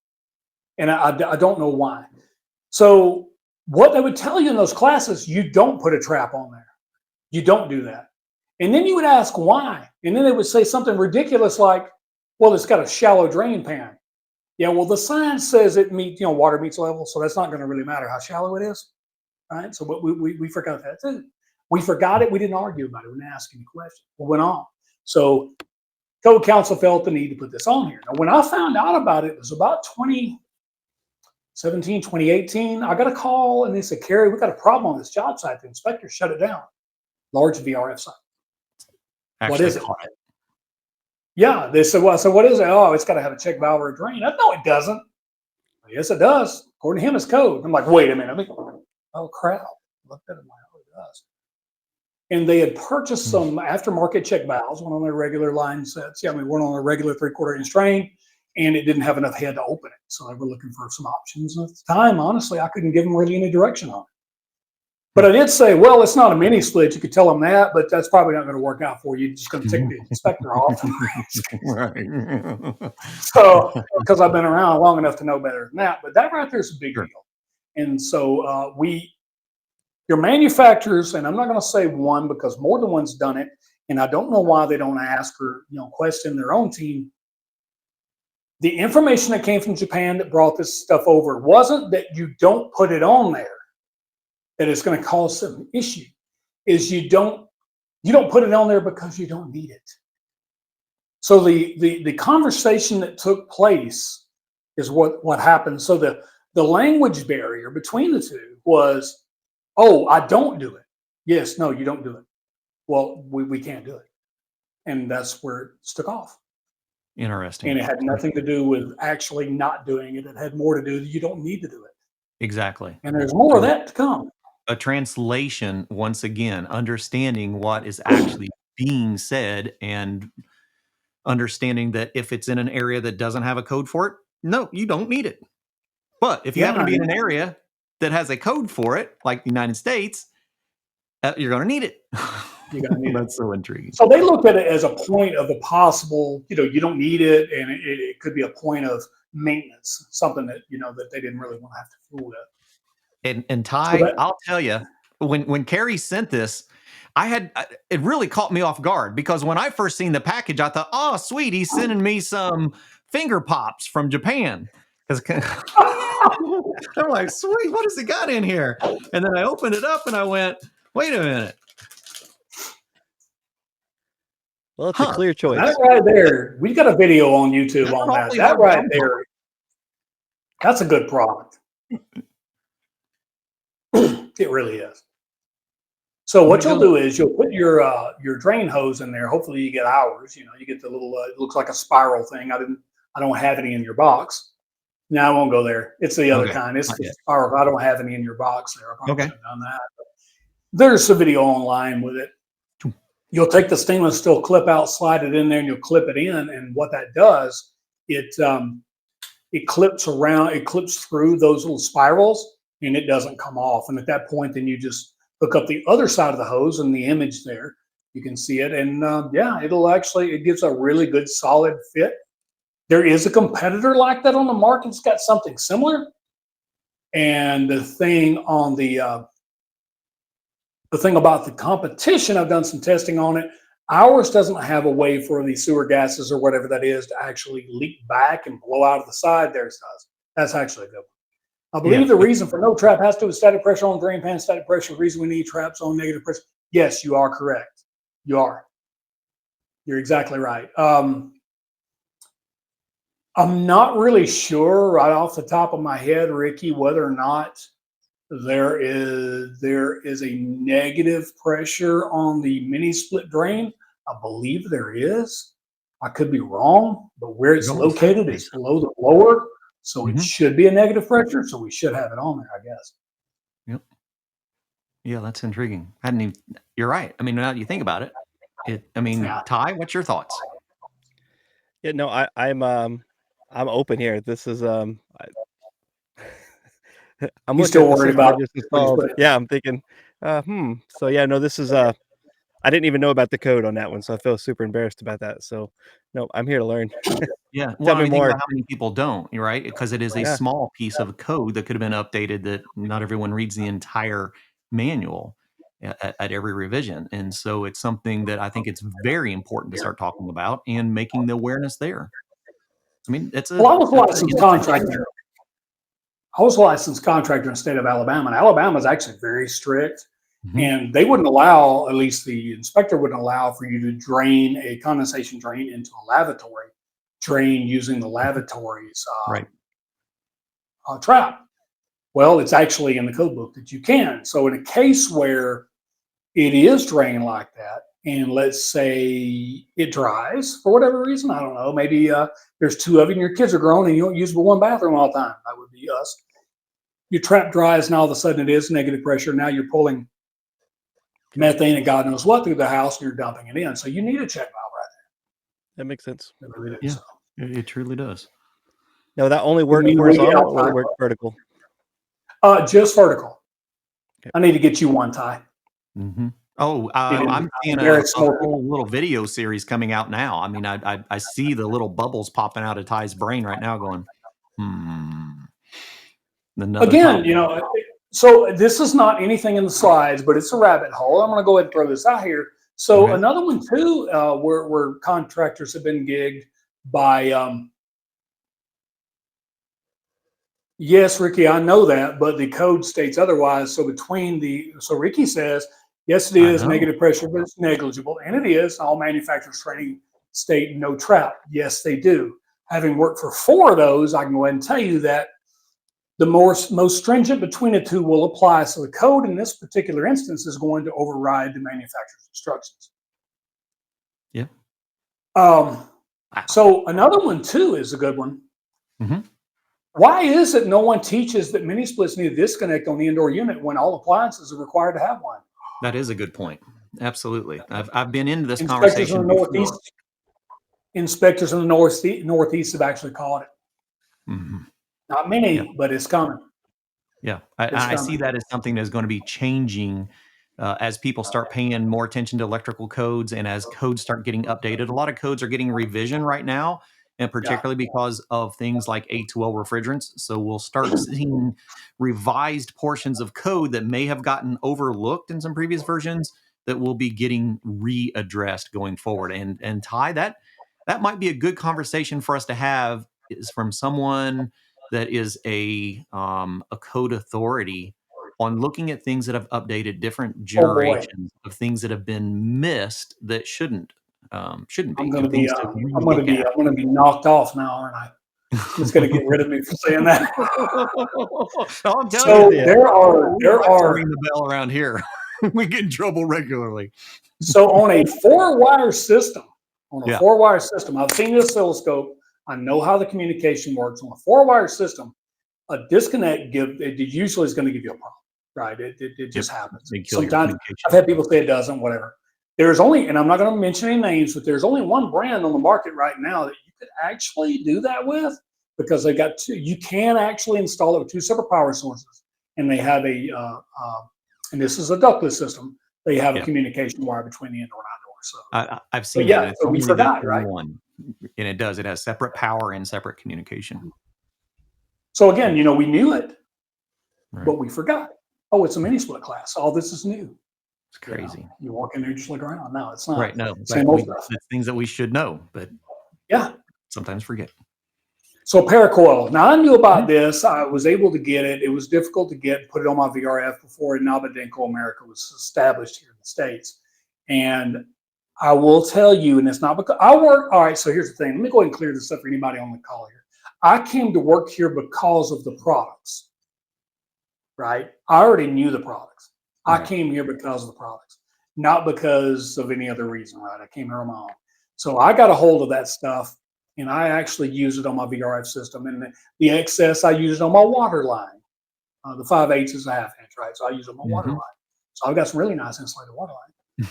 And I don't know why. So what they would tell you in those classes, you don't put a trap on there. You don't do that. And then you would ask why. And then they would say something ridiculous like, well, it's got a shallow drain pan. Yeah, well, the science says it meets, water meets level, so that's not going to really matter how shallow it is, right? So we forgot that too. We forgot it. We didn't argue about it. We didn't ask any questions. We went on. So Code Council felt the need to put this on here. Now, when I found out about it, it was about 2017, 2018. I got a call, and they said, Kerry, we got a problem on this job site. The inspector shut it down. Large VRF site. What is it? Yeah, they said, well, I said, what is it? Oh, it's got to have a check valve or a drain. No, it doesn't. Yes, it does. According to him, it's code. I'm like, wait a minute. Oh, crap. Looked at it. Oh, it does. And they had purchased some aftermarket check valves, one on their regular line sets. Yeah, one on a regular 3/4 inch drain, and it didn't have enough head to open it. So they were looking for some options. And at the time, honestly, I couldn't give them really any direction on it. But I did say, well, it's not a mini split. You could tell them that, but that's probably not going to work out for you. You're just going to take the inspector off. Right. So, because I've been around long enough to know better than that. But that right there is a big deal. And so your manufacturers, and I'm not going to say one because more than one's done it, and I don't know why they don't ask or question their own team. The information that came from Japan that brought this stuff over wasn't that you don't put it on there, that it's going to cause some issue. Is you don't put it on there because you don't need it. So the conversation that took place is what happened. So the language barrier between the two was, oh, I don't do it. Yes, no, you don't do it. Well, we can't do it. And that's where it took off. Interesting. And it had nothing to do with actually not doing it. It had more to do with you don't need to do it. Exactly. And there's more of that to come. A translation, once again, understanding what is actually being said and understanding that if it's in an area that doesn't have a code for it, no, you don't need it. But if you happen to be in an area that has a code for it, like the United States, you're going to need it. You're going to need That's so intriguing. So they looked at it as a point of the possible, you don't need it, and it could be a point of maintenance, something that, that they didn't really want to have to fool with. And Ty, I'll tell you, when Kerry sent this, it really caught me off guard because when I first seen the package, I thought, oh, sweet, he's sending me some finger pops from Japan. Because I'm like, sweet, what has he got in here? And then I opened it up and I went, wait a minute. Well, it's a clear choice. That right there, we got a video on YouTube on that. That right there, that's a good product. It really is. So what you'll do is you'll put your drain hose in there. Hopefully you get ours. You know, you get the little it looks like a spiral thing. I don't have any in your box. No, I won't go there. It's the other kind. It's the spiral. I don't have any in your box there. I probably should have done that. But there's a video online with it. You'll take the stainless steel clip out, slide it in there, and you'll clip it in. And what that does, it clips around, it clips through those little spirals, and it doesn't come off. And at that point, then you just hook up the other side of the hose and the image there. You can see it. And it gives a really good solid fit. There is a competitor like that on the market. It's got something similar. And the thing on the thing about the competition, I've done some testing on it. Ours doesn't have a way for the sewer gases or whatever that is to actually leak back and blow out of the side. Theirs does. That's actually a good one. I believe the reason for no trap has to do with static pressure on drain pan, static pressure. The reason we need traps on negative pressure. Yes, you are correct. You are. You're exactly right. I'm not really sure right off the top of my head, Ricky, whether or not there is a negative pressure on the mini split drain. I believe there is. I could be wrong, but where it's located is below the blower, so it should be a negative pressure. So we should have it on there, I guess. Yep. Yeah, that's intriguing. You're right. I mean, now that you think about it, Ty, what's your thoughts? Yeah, no, I'm open here. This is I'm still worried about it. Yeah, I'm thinking, So yeah, no, this is I didn't even know about the code on that one, so I feel super embarrassed about that. So no, I'm here to learn. Yeah. Tell me more. How many people don't, right? Because it is a small piece of code that could have been updated that not everyone reads the entire manual at every revision. And so it's something that I think it's very important to start talking about and making the awareness there. I mean, I was a licensed contractor. I was a licensed contractor in the state of Alabama, and Alabama is actually very strict. And they wouldn't allow, at least the inspector wouldn't allow, for you to drain a condensation drain into a lavatory drain using the lavatory's trap. Well, it's actually in the code book that you can. So in a case where it is draining like that, and let's say it dries for whatever reason, I don't know, maybe there's two of you and your kids are grown and you don't use but one bathroom all the time. That would be us. Your trap dries and all of a sudden it is negative pressure. Now you're pulling methane and God knows what through the house and you're dumping it in. So you need a check valve right there. That makes sense. It really does. Yeah, it truly does. No, that only works horizontal or work vertical? Just vertical. Okay. I need to get you one, Ty. Oh, I'm seeing a whole little video series coming out now. I mean, I see the little bubbles popping out of Ty's brain right now going, Again, so this is not anything in the slides, but it's a rabbit hole. I'm going to go ahead and throw this out here. So another one too, where contractors have been gigged by, yes, Ricky, I know that, but the code states otherwise. So Ricky says, yes, it is negative pressure, but it's negligible. And it is. All manufacturers training state no trap. Yes, they do. Having worked for 4 of those, I can go ahead and tell you that the most stringent between the two will apply. So the code in this particular instance is going to override the manufacturer's instructions. Yeah. So another one too is a good one. Why is it no one teaches that mini splits need a disconnect on the indoor unit when all appliances are required to have one? That is a good point. Absolutely. I've been into this conversation before. Inspectors in the Northeast have actually called it. Not many, but it's coming. Yeah, I see that as something that's going to be changing as people start paying more attention to electrical codes and as codes start getting updated. A lot of codes are getting revision right now, and particularly because of things like A2L refrigerants. So we'll start seeing revised portions of code that may have gotten overlooked in some previous versions that will be getting readdressed going forward. And Ty, that might be a good conversation for us to have, is from someone that is a code authority on looking at things that have updated, different generations of things that have been missed that shouldn't be, I'm and things to really look at. I'm gonna be knocked off now, aren't I? It's gonna get rid of me for saying that. I'm telling So you, there are ring the bell around here. We get in trouble regularly. so on a four-wire system, Yeah. I've seen the oscilloscope. I know how the communication works. On a four-wire system, a disconnect it usually is going to give you a problem, right? It just happens. Sometimes I've had people say it doesn't, whatever. There's only, and I'm not going to mention any names, but there's only one brand on the market right now that you could actually do that with, because they got two. You can actually install it with two separate power sources, and they have and this is a ductless system. They have a communication wire between the indoor and outdoor. So I've seen yeah, that. so we forgot, right? One, and it does. It has separate power and separate communication. So again, we knew it, Right. but we forgot. Oh, it's a mini split class. All this is new. It's crazy. You walk in there, just look around. No, it's not. Right. No, same old stuff. it's things that we should know, but Yeah. sometimes forget. So paracoil. Now I knew about this. I was able to get it. It was difficult to get, put it on my VRF before Inaba Denko America was established here in the States. And I will tell you, and it's not because I work. All right. So here's the thing. Let me go ahead and clear this up for anybody on the call here. I came to work here because of the products, right? I already knew the products. Right. I came here because of the products, not because of any other reason, right? I came here on my own. So I got a hold of that stuff, and I actually use it on my VRF system. And the excess, I use it on my water line. The 5/8 is a 1/2 inch, right? So I use it on my water line. So I've got some really nice insulated water line.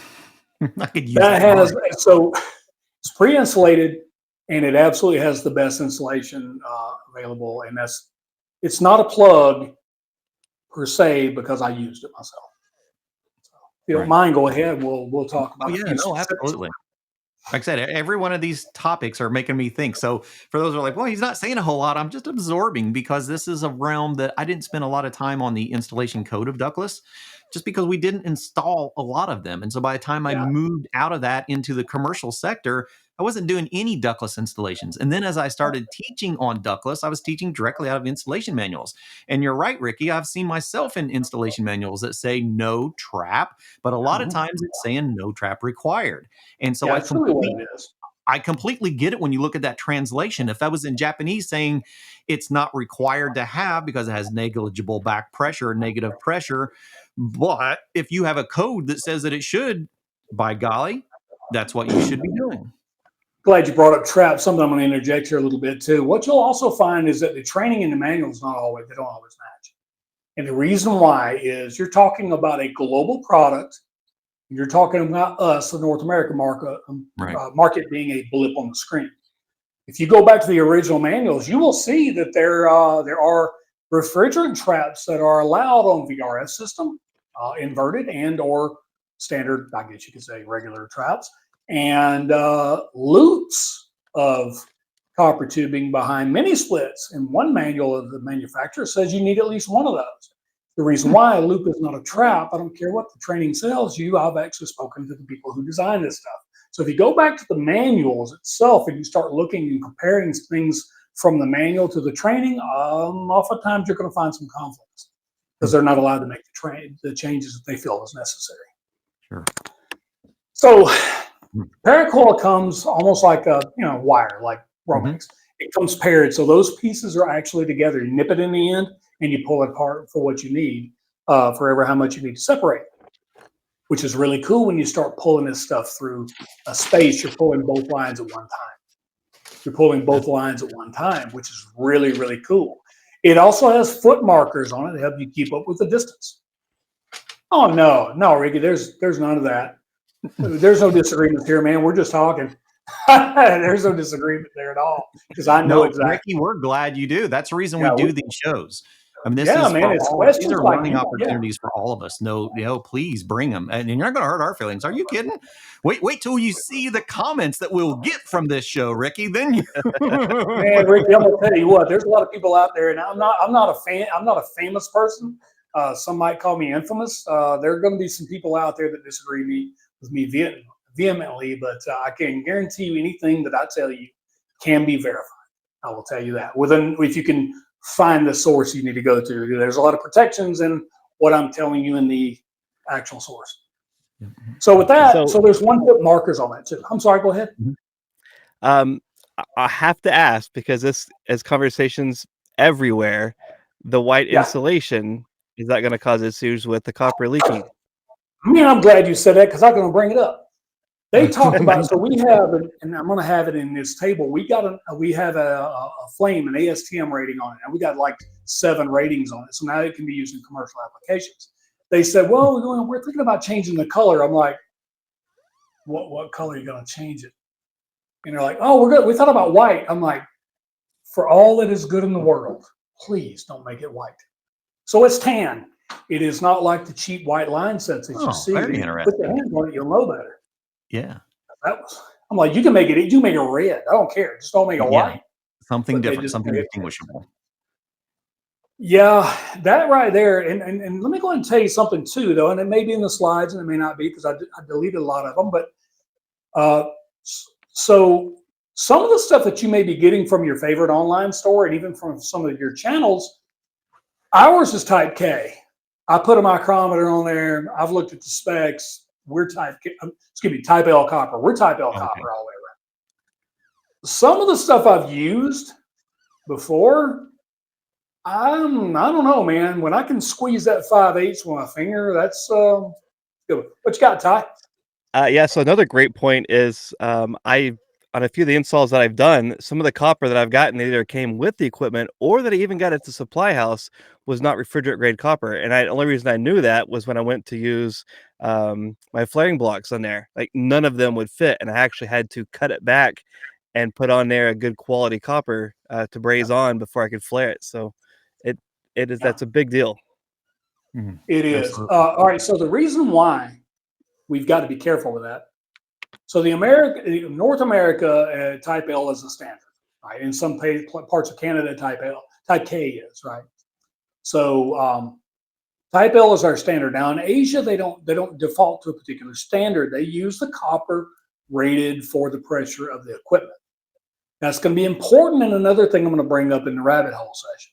I could use that. So it's pre-insulated, and it absolutely has the best insulation available. And it's not a plug per se, because I used it myself. So if you don't mind, go ahead. We'll talk about it. No, absolutely. Like I said, every one of these topics are making me think. So for those who are like, well, he's not saying a whole lot, I'm just absorbing, because this is a realm that I didn't spend a lot of time on the installation code of ductless, just because we didn't install a lot of them. And so by the time I moved out of that into the commercial sector, I wasn't doing any ductless installations. And then as I started teaching on ductless, I was teaching directly out of installation manuals. And you're right, Ricky, I've seen myself in installation manuals that say no trap, but a lot of times it's saying no trap required. And so I completely get it when you look at that translation. If that was in Japanese saying it's not required to have because it has negligible back pressure, negative pressure, but if you have a code that says that it should, by golly, that's what you should be doing. Glad you brought up trap. Something I'm going to interject here a little bit too. What you'll also find is that the training in the manuals they don't always match. And the reason why is you're talking about a global product. You're talking about us, the North American market being a blip on the screen. If you go back to the original manuals, you will see that there are refrigerant traps that are allowed on VRF system, inverted and or standard, I guess you could say regular traps, and loops of copper tubing behind mini splits. And one manual of the manufacturer says you need at least one of those. The reason why a loop is not a trap, I don't care what the training tells you, I've actually spoken to the people who design this stuff. So if you go back to the manuals itself and you start looking and comparing things from the manual to the training, oftentimes you're going to find some conflicts because they're not allowed to make the changes that they feel is necessary. Sure. So paracoil comes almost like a wire, like Romex. It comes paired, so those pieces are actually together. You nip it in the end, and you pull it apart for what you need, for how much you need to separate. Which is really cool when you start pulling this stuff through a space. You're pulling both lines at one time. Which is really, really cool. It also has foot markers on it to help you keep up with the distance. Oh no, Ricky, there's none of that. There's no disagreements here, man. We're just talking. There's no disagreement there at all, because I know exactly. Ricky, we're glad you do. That's the reason we do these shows. I mean, these are learning opportunities for all of us. Please bring them, and you're not going to hurt our feelings. Are you kidding? Wait till you see the comments that we'll get from this show, Ricky. Then you, man, Ricky, I'm going to tell you what. There's a lot of people out there, and I'm not a fan. I'm not a famous person. Some might call me infamous. There are going to be some people out there that disagree with me vehemently, but I can guarantee you anything that I tell you can be verified. I will tell you that. If you can find the source you need to go to. There's a lot of protections in what I'm telling you in the actual source. So with that, so there's 1 foot markers on that too. I'm sorry, go ahead. I have to ask, because this is conversations everywhere. The white insulation, is that going to cause issues with the copper leaking? I mean, I'm glad you said that because I'm going to bring it up. They talked about, so we have, and I'm going to have it in this table. We have a flame, an ASTM rating on it, and we got like 7 ratings on it. So now it can be used in commercial applications. They said, well, we're thinking about changing the color. I'm like, what color are you going to change it? And they're like, oh, we're good. We thought about white. I'm like, for all that is good in the world, please don't make it white. So it's tan. It is not like the cheap white Linesets that you see. Very interesting. Put your hands on it, you'll know better. Yeah. I'm like, you can make it. You make it red. I don't care. Just don't make it white. Something different, something distinguishable. Yeah, that right there. And let me go ahead and tell you something too, though. And it may be in the slides, and it may not be because I deleted a lot of them. But so some of the stuff that you may be getting from your favorite online store, and even from some of your channels, ours is type K. I put a micrometer on there. I've looked at the specs. We're type L copper. We're type L copper all the way around. Some of the stuff I've used before, I don't know, man. When I can squeeze that 5/8 with my finger, that's good. What you got, Ty? Yeah, so another great point is on a few of the installs that I've done, some of the copper that I've gotten either came with the equipment or that I even got at the supply house was not refrigerant grade copper. And the only reason I knew that was when I went to use my flaring blocks on there. Like none of them would fit, and I actually had to cut it back and put on there a good quality copper to braze on before I could flare it. So that's a big deal. Mm-hmm. It is. All right. So the reason why we've got to be careful with that. So North America, type L is the standard, right? In some parts of Canada, type K is, right? So type L is our standard. Now in Asia, they don't default to a particular standard. They use the copper rated for the pressure of the equipment. That's going to be important in another thing I'm going to bring up in the rabbit hole session.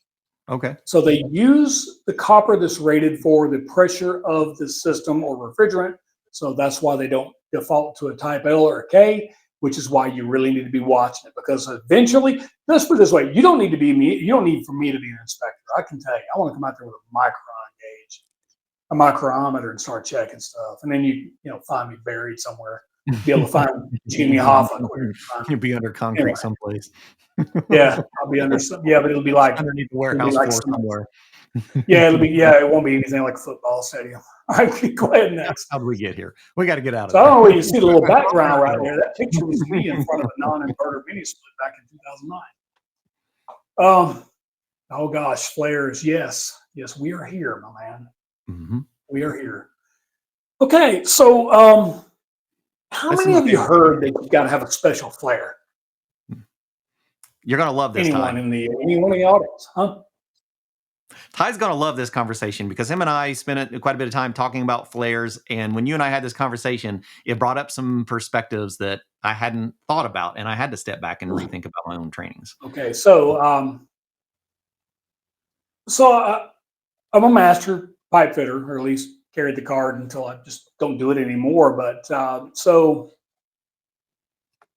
Okay. So they use the copper that's rated for the pressure of the system or refrigerant. So that's why they don't default to a type L or a K, which is why you really need to be watching it, because eventually, let's put it this way, you don't need for me to be an inspector. I can tell you, I want to come out there with a micron gauge, a micrometer, and start checking stuff. And then you find me buried somewhere, be able to find Jimmy Hoffa. You'll be under concrete someplace. Yeah, I'll be under some. Yeah, but it'll be like underneath the warehouse floor somewhere. Yeah, it won't be anything like a football stadium. All right, go ahead next. How did we get here? We got to get out of So I don't know where you see the little background right there. That picture was me in front of a non-inverter mini split back in 2009. Oh gosh, flares. Yes, we are here, my man. Mm-hmm. We are here. Okay, so how many of you heard that you got to have a special flare? You're gonna love this. Anyone in the audience, huh? Ty's going to love this conversation because him and I spent quite a bit of time talking about flares. And when you and I had this conversation, it brought up some perspectives that I hadn't thought about. And I had to step back and rethink about my own trainings. Okay. So, I'm a master pipe fitter, or at least carried the card until I just don't do it anymore. But so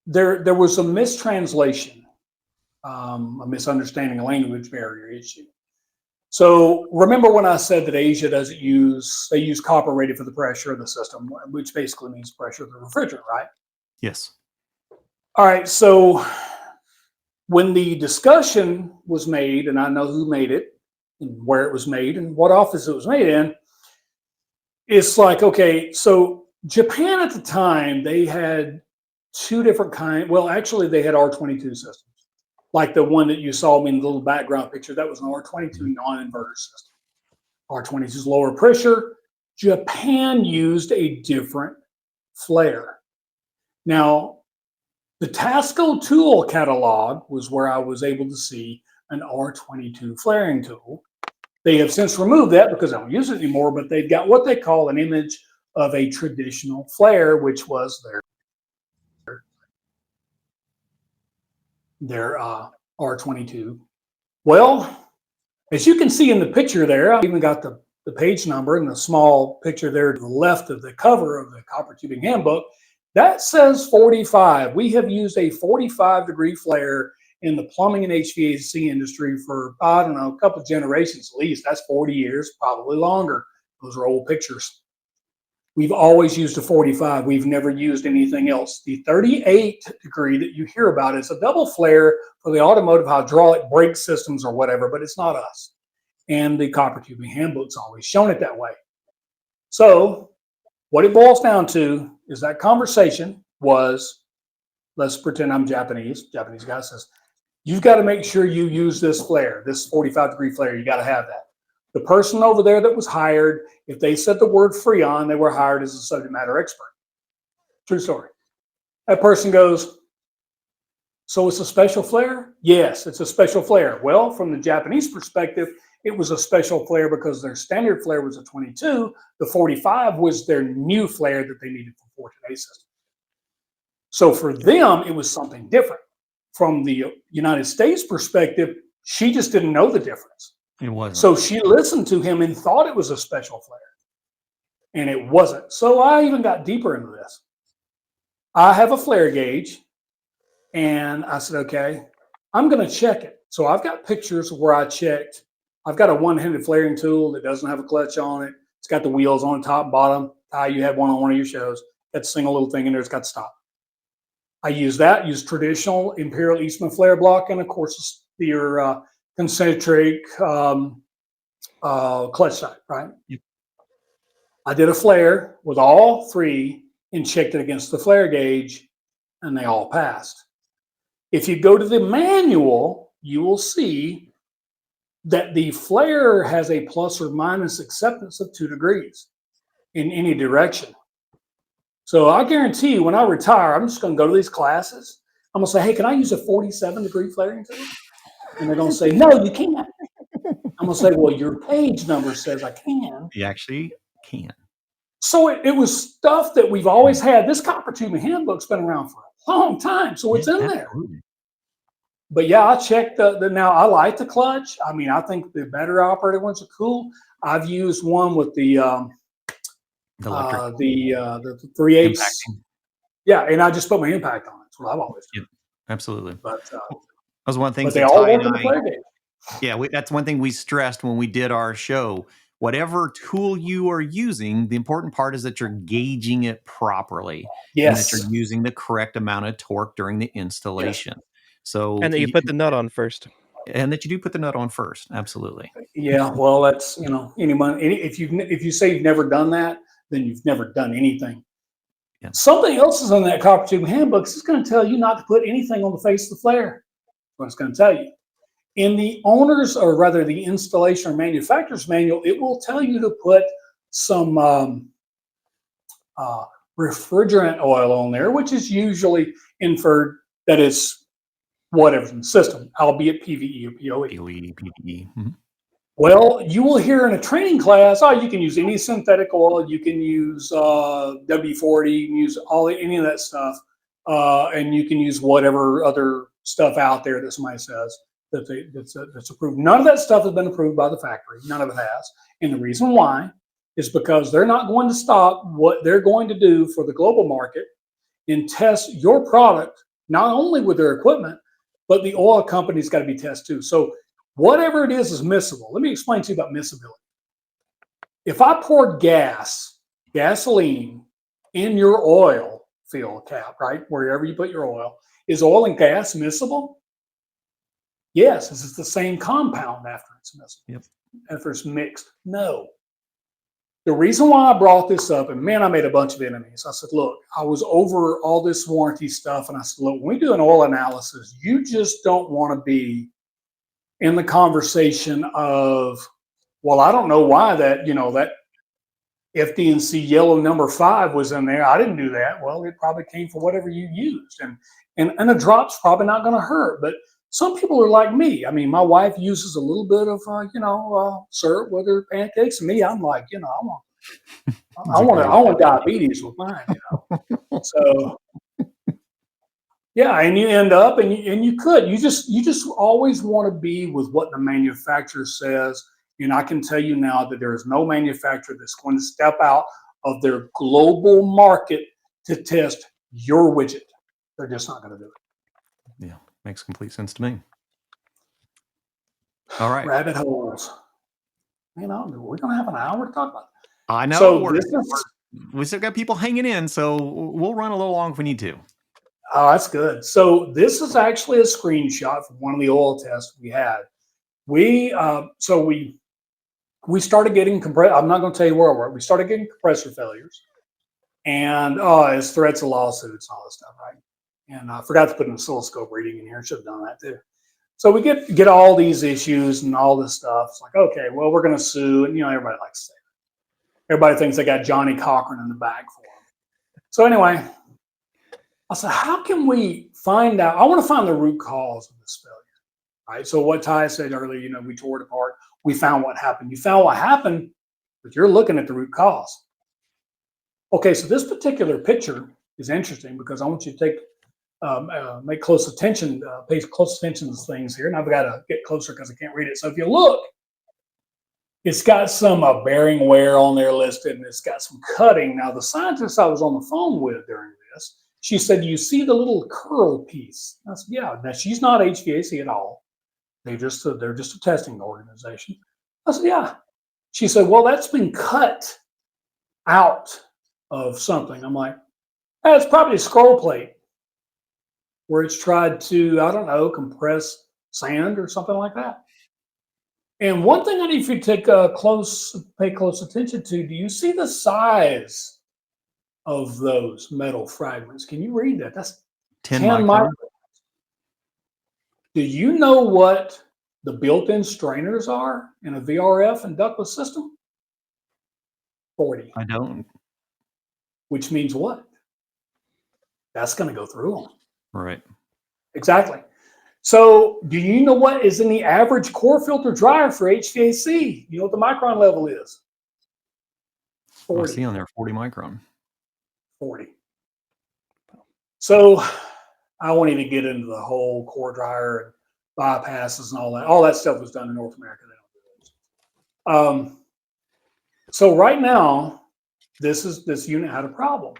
there was a mistranslation, a misunderstanding, a language barrier issue. So remember when I said that Asia they use copper rated for the pressure of the system, which basically means pressure of the refrigerant, right? Yes. All right. So when the discussion was made, and I know who made it and where it was made and what office it was made in, it's like, okay, so Japan at the time, they had two different kinds. Well, actually they had R22 systems. Like the one that you saw me in the little background picture, that was an R22 non-inverter system. R22 is lower pressure. Japan used a different flare. Now, the Tasco tool catalog was where I was able to see an R22 flaring tool. They have since removed that because I don't use it anymore, but they've got what they call an image of a traditional flare, which was their R22. Well, As you can see in the picture there, I even got the page number and the small picture there to the left of the cover of the copper tubing handbook. That says 45. We have used a 45-degree flare in the plumbing and HVAC industry for, I don't know, a couple of generations at least. That's 40 years, probably longer. Those are old pictures. We've always used a 45. We've never used anything else. The 38 degree that you hear about is a double flare for the automotive hydraulic brake systems or whatever, but it's not us. And the copper tubing handbook's always shown it that way. So what it boils down to is that conversation was, let's pretend I'm Japanese. Japanese guy says, you've got to make sure you use this flare, this 45-degree flare. You got to have that. The person over there that was hired, if they said the word Freon, they were hired as a subject matter expert. True story. That person goes, so it's a special flare? Yes, it's a special flare. Well, from the Japanese perspective, it was a special flare because their standard flare was a 22. The 45 was their new flare that they needed for today's system. So for them, it was something different. From the United States perspective, she just didn't know the difference. It wasn't. So she listened to him and thought it was a special flare. And it wasn't. So I even got deeper into this. I have a flare gauge. And I said, okay, I'm going to check it. So I've got pictures where I checked. I've got a one-handed flaring tool that doesn't have a clutch on it. It's got the wheels on the top and bottom. You had one on one of your shows. Got a single little thing in there. It's got to stop. I use that, use traditional Imperial Eastman flare block, and of course your concentric clutch side, right? Yep. I did a flare with all three and checked it against the flare gauge, and they all passed. If you go to the manual, you will see that the flare has a plus or minus acceptance of 2 degrees in any direction. So I guarantee you, when I retire, I'm just going to go to these classes. I'm going to say, hey, can I use a 47-degree flaring tool? And they're going to say, no, you can't. I'm going to say, well, your page number says I can. You actually can. So it was stuff that we've always had. This copper tubing handbook's been around for a long time, so it's in there. But yeah, I checked now I like the clutch. I mean, I think the better operated ones are cool. I've used one with the 3/8. Yeah, and I just put my impact on it. That's what I've always done. Yep, absolutely. But that was one thing. But they all work in the flare gauge. Yeah, that's one thing we stressed when we did our show. Whatever tool you are using, the important part is that you're gauging it properly. Yes. And that you're using the correct amount of torque during the installation. Yes. So, and that you put the nut on first. And that you do put the nut on first. Absolutely. Yeah. Well, that's, if you say you've never done that, then you've never done anything. Yeah. Something else is in that copper tubing handbook. It's going to tell you not to put anything on the face of the flare. That's what it's going to tell you. In the owner's, or rather the installation or manufacturer's manual, it will tell you to put some refrigerant oil on there, which is usually inferred that it's whatever's in the system, albeit PVE or POE. POE, PVE. Mm-hmm. Well, you will hear in a training class, you can use any synthetic oil, you can use W40, you can use any of that stuff, and you can use whatever other stuff out there that somebody says that's approved. None of that stuff has been approved by the factory. None of it has. And the reason why is because they're not going to stop what they're going to do for the global market and test your product, not only with their equipment, but the oil company's got to be tested too. So whatever it is miscible. Let me explain to you about miscibility. If I pour gasoline in your oil fill cap, right, wherever you put your oil, is oil and gas miscible? Yes, it's the same compound after it's miscible. Yep. After it's mixed. No. The reason why I brought this up, and man, I made a bunch of enemies. I said, look, I was over all this warranty stuff, and I said, look, when we do an oil analysis, you just don't want to be in the conversation of, well, I don't know why that FD&C yellow number 5 was in there. I didn't do that. Well, it probably came from whatever you used. And a drop's probably not going to hurt. But some people are like me. I mean, my wife uses a little bit of, syrup with her pancakes. And me, I'm like, I want diabetes with mine, So Yeah, and you end up, and you just always want to be with what the manufacturer says. And I can tell you now that there is no manufacturer that's going to step out of their global market to test your widget. They're just not going to do it. Yeah, makes complete sense to me. All right. Rabbit holes. You know, we're going to have an hour to talk about it. I know. So we still got people hanging in, so we'll run a little long if we need to. Oh, that's good. So this is actually a screenshot from one of the oil tests we had. We started getting I'm not going to tell you where we're at. We started getting compressor failures, and it's threats of lawsuits and all this stuff, right? And I forgot to put an oscilloscope reading in here. Should have done that too. So we get all these issues and all this stuff. It's like, okay, well, we're going to sue, and everybody likes to say that. Everybody thinks they got Johnny Cochran in the bag for them. So anyway, I said, how can we find out? I want to find the root cause of this failure, right? So what Ty said earlier, we tore it apart. We found what happened. You found what happened, but you're looking at the root cause. Okay, so this particular picture is interesting because I want you to take, make close attention, pay close attention to things here. And I've got to get closer because I can't read it. So if you look, it's got some bearing wear on there listed, and it's got some cutting. Now, the scientist I was on the phone with during this, she said, you see the little curl piece? I said, yeah. Now, she's not HVAC at all. They're just a testing organization. I said, yeah. She said, well, that's been cut out of something. I'm like, it's probably a scroll plate where it's tried to, I don't know, compress sand or something like that. And one thing I need for you to pay close attention to, do you see the size of those metal fragments? Can you read that? That's 10 microns. Do you know what the built-in strainers are in a VRF and ductless system? 40. I don't. Which means what? That's going to go through them. Right. Exactly. So do you know what is in the average core filter dryer for HVAC? You know what the micron level is? 40. I see on there 40 micron. 40. So I won't even get into the whole core dryer and bypasses and all that. All that stuff was done in North America. They don't do it. So right now, this unit had a problem.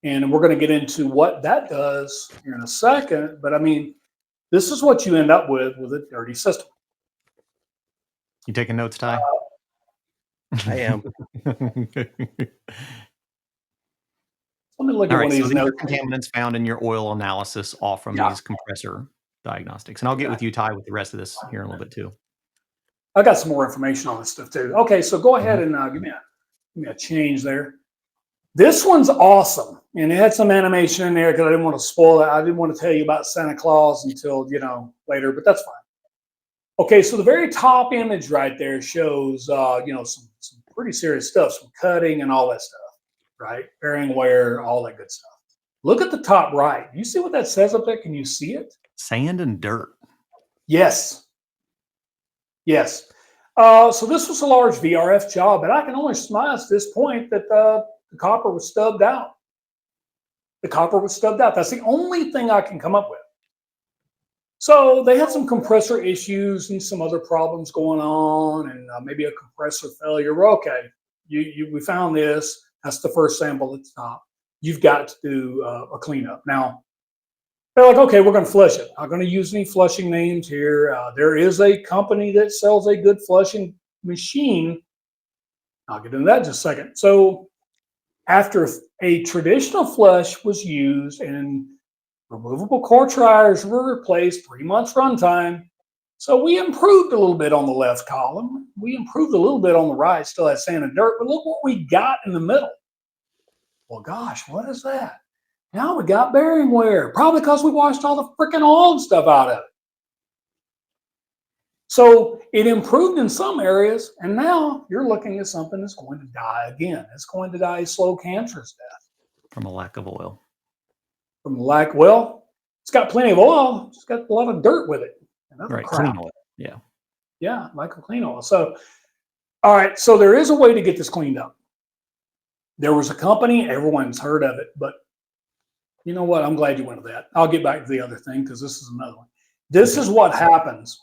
And we're going to get into what that does here in a second. But I mean, this is what you end up with a dirty system. You taking notes, Ty? I am. Let me look at one of these notes. Contaminants found in your oil analysis off from these compressor diagnostics. And I'll get with you, Ty, with the rest of this here in a little bit too. I got some more information on this stuff too. Okay, so go ahead and give me a change there. This one's awesome, and it had some animation in there because I didn't want to spoil it. I didn't want to tell you about Santa Claus until later, but that's fine. Okay, so the very top image right there shows some pretty serious stuff, some cutting and all that stuff, right? Bearing wear, all that good stuff. Look at the top right. You see what that says up there? Can you see it? Sand and dirt. Yes. Yes. So this was a large VRF job, and I can only surmise at this point that the copper was stubbed out. The copper was stubbed out. That's the only thing I can come up with. So they had some compressor issues and some other problems going on, and maybe a compressor failure. Well, okay, we found this. That's the first sample at the top. You've got to do a cleanup. Now, they're like, okay, we're going to flush it. Not going to use any flushing names here. There is a company that sells a good flushing machine. I'll get into that in just a second. So after a traditional flush was used and removable core dryers were replaced, 3 months runtime. So we improved a little bit on the left column. We improved a little bit on the right, still had sand and dirt, but look what we got in the middle. Well, gosh, what is that? Now we got bearing wear, probably because we washed all the freaking oil and stuff out of it. So it improved in some areas, and now you're looking at something that's going to die again. It's going to die a slow, cancerous death. From a lack of oil. From lack, well, it's got plenty of oil. It's got a lot of dirt with it. Right, clean oil. Yeah. Yeah, like a clean oil. So, all right, so there is a way to get this cleaned up. There was a company, everyone's heard of it, but You know what? I'm glad you went to that. I'll get back to the other thing because this is another one. This is what happens.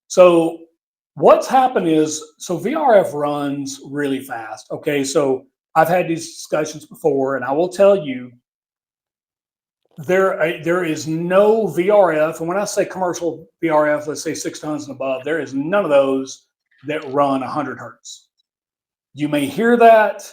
So what's happened is, so VRF runs really fast. Okay, so I've had these discussions before, and I will tell you, there is no VRF, and when I say commercial VRF, let's say 6 tons and above, there is none of those that run 100 hertz. You may hear that.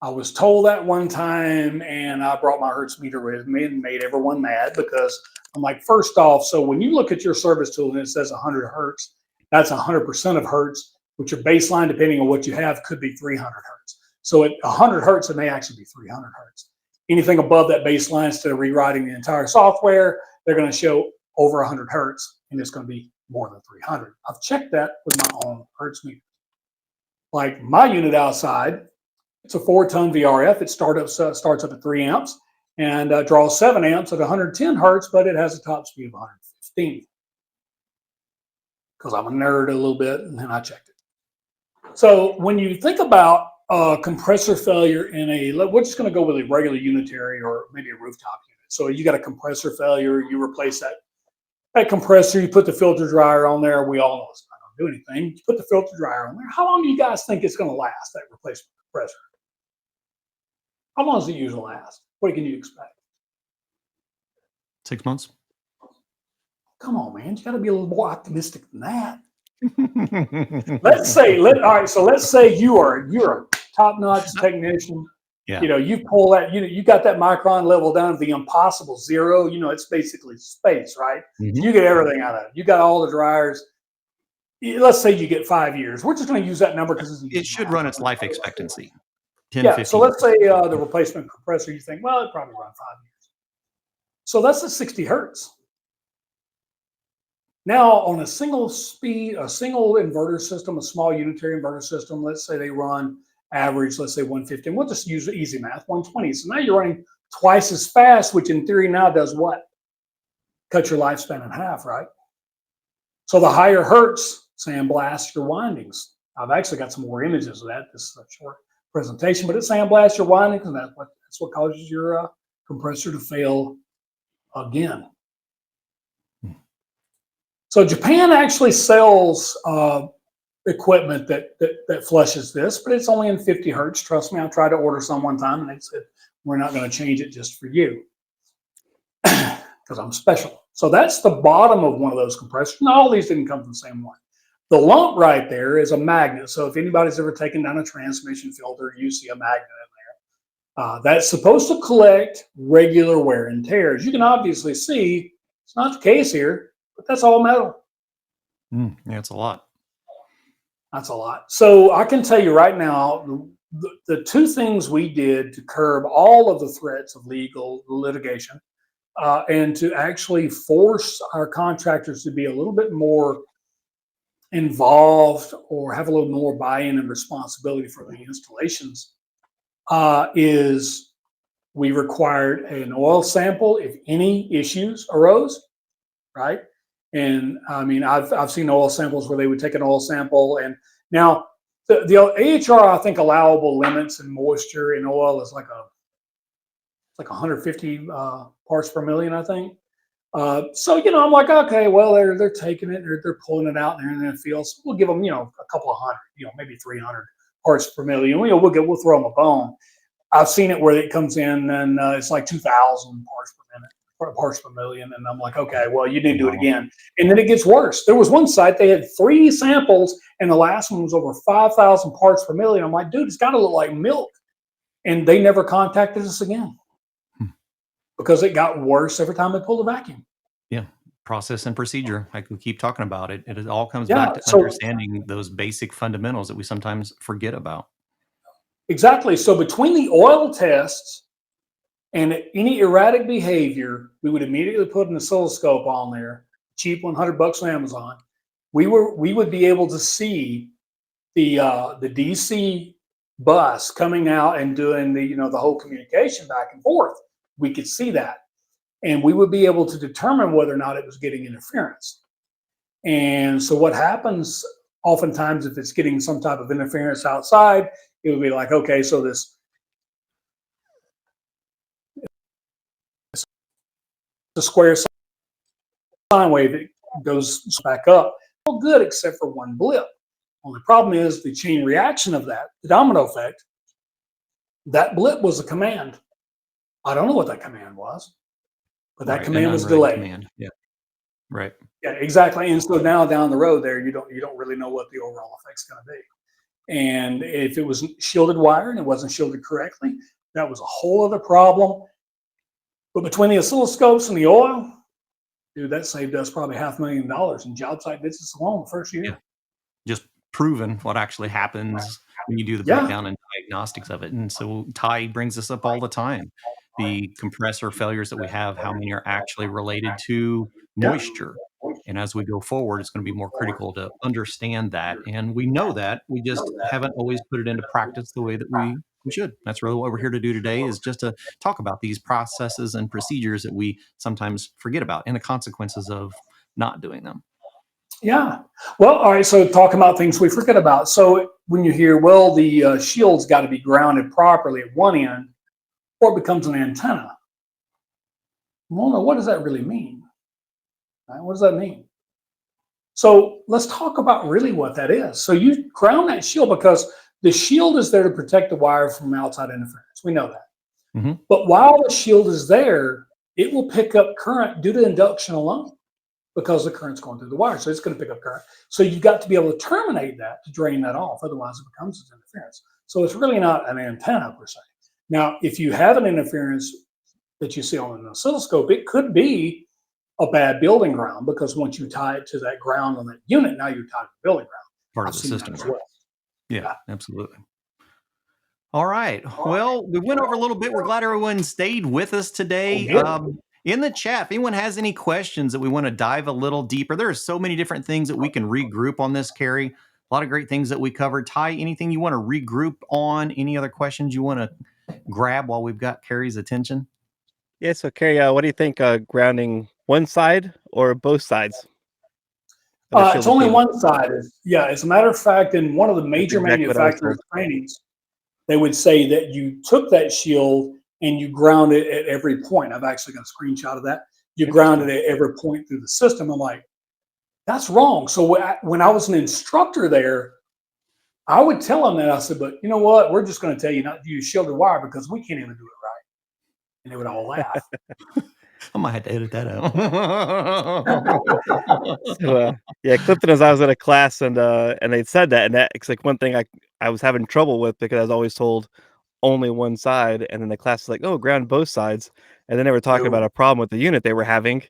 I was told that one time, and I brought my hertz meter with me and made everyone mad because I'm like, first off, so when you look at your service tool and it says 100 hertz, that's 100% of hertz, which your baseline, depending on what you have, could be 300 hertz. So at 100 hertz, it may actually be 300 hertz. Anything above that baseline, instead of rewriting the entire software, they're going to show over 100 hertz, and it's going to be more than 300. I've checked that with my own hertz meter. Like my unit outside, it's a 4-ton VRF. It starts up at 3 amps and draws 7 amps at 110 hertz, but it has a top speed of 115. Because I'm a nerd a little bit, and then I checked it. So when you think about compressor failure in we're just going to go with a regular unitary or maybe a rooftop unit. So you got a compressor failure, you replace that compressor, you put the filter dryer on there. We all know it's not going to do anything. You put the filter dryer on there. How long do you guys think it's going to last, that replacement compressor? How long does it usually last? What can you expect? 6 months. Come on, man. You got to be a little more optimistic than that. Let's say you're a top-notch technician. Yeah. You know, you pull that, you got that micron level down to the impossible 0. You know, it's basically space, right? Mm-hmm. You get everything out of it. You got all the dryers. Let's say you get 5 years. We're just going to use that number because it should run its life expectancy. 10, 15 so let's say the replacement compressor, you think, well, it probably run 5 years. So that's at 60 hertz. Now, on a single inverter system, a small unitary inverter system, let's say they run average, let's say 150. We'll just use easy math, 120. So now you're running twice as fast, which in theory now does what? Cut your lifespan in half, right? So the higher hertz sandblast your windings. I've actually got some more images of that. This is a short presentation, but it sandblasts your windings, and that's what causes your compressor to fail again. So Japan actually sells equipment that flushes this, but it's only in 50 hertz. Trust me, I tried to order some one time, and they said, we're not going to change it just for you because I'm special. So that's the bottom of one of those compressors. Not all these didn't come from the same one. The lump right there is a magnet. So if anybody's ever taken down a transmission filter, you see a magnet in there. That's supposed to collect regular wear and tears. You can obviously see it's not the case here, but that's all metal. Yeah, it's a lot. That's a lot. So I can tell you right now, the 2 things we did to curb all of the threats of legal litigation and to actually force our contractors to be a little bit more involved or have a little more buy-in and responsibility for the installations is we required an oil sample if any issues arose, right? And I mean, I've seen oil samples where they would take an oil sample, and now the AHR, I think, allowable limits in moisture in oil is like 150 parts per million, I think. So I'm like, okay, well, they're taking it, they're pulling it out there in the field. So we'll give them, a couple of hundred, maybe 300 parts per million. We'll throw them a bone. I've seen it where it comes in and it's like 2,000 parts per million, and I'm like, okay, well, you need to do it again. And then it gets worse. There was one site, they had 3 samples, and the last one was over 5,000 parts per million. I'm like, dude, it's got to look like milk. And they never contacted us again because it got worse every time they pulled a vacuum. Yeah, process and procedure, like we keep talking about it. It all comes back to understanding those basic fundamentals that we sometimes forget about. Exactly. So between the oil tests and any erratic behavior, we would immediately put an oscilloscope on there, cheap $100 on Amazon. We would be able to see the DC bus coming out and doing the whole communication back and forth. We could see that, and we would be able to determine whether or not it was getting interference. And so what happens oftentimes if it's getting some type of interference outside, it would be like, okay, so this the square sine wave that goes back up. All good except for one blip. Only problem is the chain reaction of that, the domino effect. That blip was a command. I don't know what that command was, but that command was delayed. Command. Yeah. Right. Yeah, exactly. And so now down the road there, you don't really know what the overall effect's going to be. And if it was shielded wire and it wasn't shielded correctly, that was a whole other problem. But between the oscilloscopes and the oil, dude, that saved us probably $500,000 in job site visits alone the first year. Yeah. Just proven what actually happens when you do the breakdown and diagnostics of it. And so Ty brings this up all the time. The compressor failures that we have, how many are actually related to moisture? And as we go forward, it's going to be more critical to understand that. And we know that. We just haven't always put it into practice the way that we should. That's really what we're here to do today, is just to talk about these processes and procedures that we sometimes forget about and the consequences of not doing them. Yeah. Well, all right. So talk about things we forget about. So when you hear, well, the shield's got to be grounded properly at one end, or it becomes an antenna. Well, no, what does that really mean? Right? What does that mean? So let's talk about really what that is. So you ground that shield because the shield is there to protect the wire from outside interference. We know that. Mm-hmm. But while the shield is there, it will pick up current due to induction alone, because the current's going through the wire. So it's going to pick up current. So you've got to be able to terminate that to drain that off. Otherwise, it becomes interference. So it's really not an antenna per se. Now, if you have an interference that you see on an oscilloscope, it could be a bad building ground, because once you tie it to that ground on that unit, now you're tied to the building ground. Part of the system as well. Yeah, absolutely. All right. Well, we went over a little bit. We're glad everyone stayed with us today. In the chat, if anyone has any questions that we want to dive a little deeper, there are so many different things that we can regroup on this, Kerry. A lot of great things that we covered. Ty, anything you want to regroup on? Any other questions you want to grab while we've got Kerry's attention? Yeah, so Kerry, what do you think, grounding one side or both sides? It's only one side. Yeah, as a matter of fact, in one of the major manufacturer trainings, they would say that you took that shield and you ground it at every point. I've actually got a screenshot of that. You ground it at every point through the system. I'm like, that's wrong. So when I was an instructor there, I would tell them that. I said, but you know what? We're just going to tell you not to use shielded wire because we can't even do it right. And they would all laugh. I might have to edit that out. So, yeah, Clifton, as I was at a class and they said that, and it's like one thing I was having trouble with, because I was always told only one side, and then the class was like, oh, ground both sides, and then they were talking about a problem with the unit they were having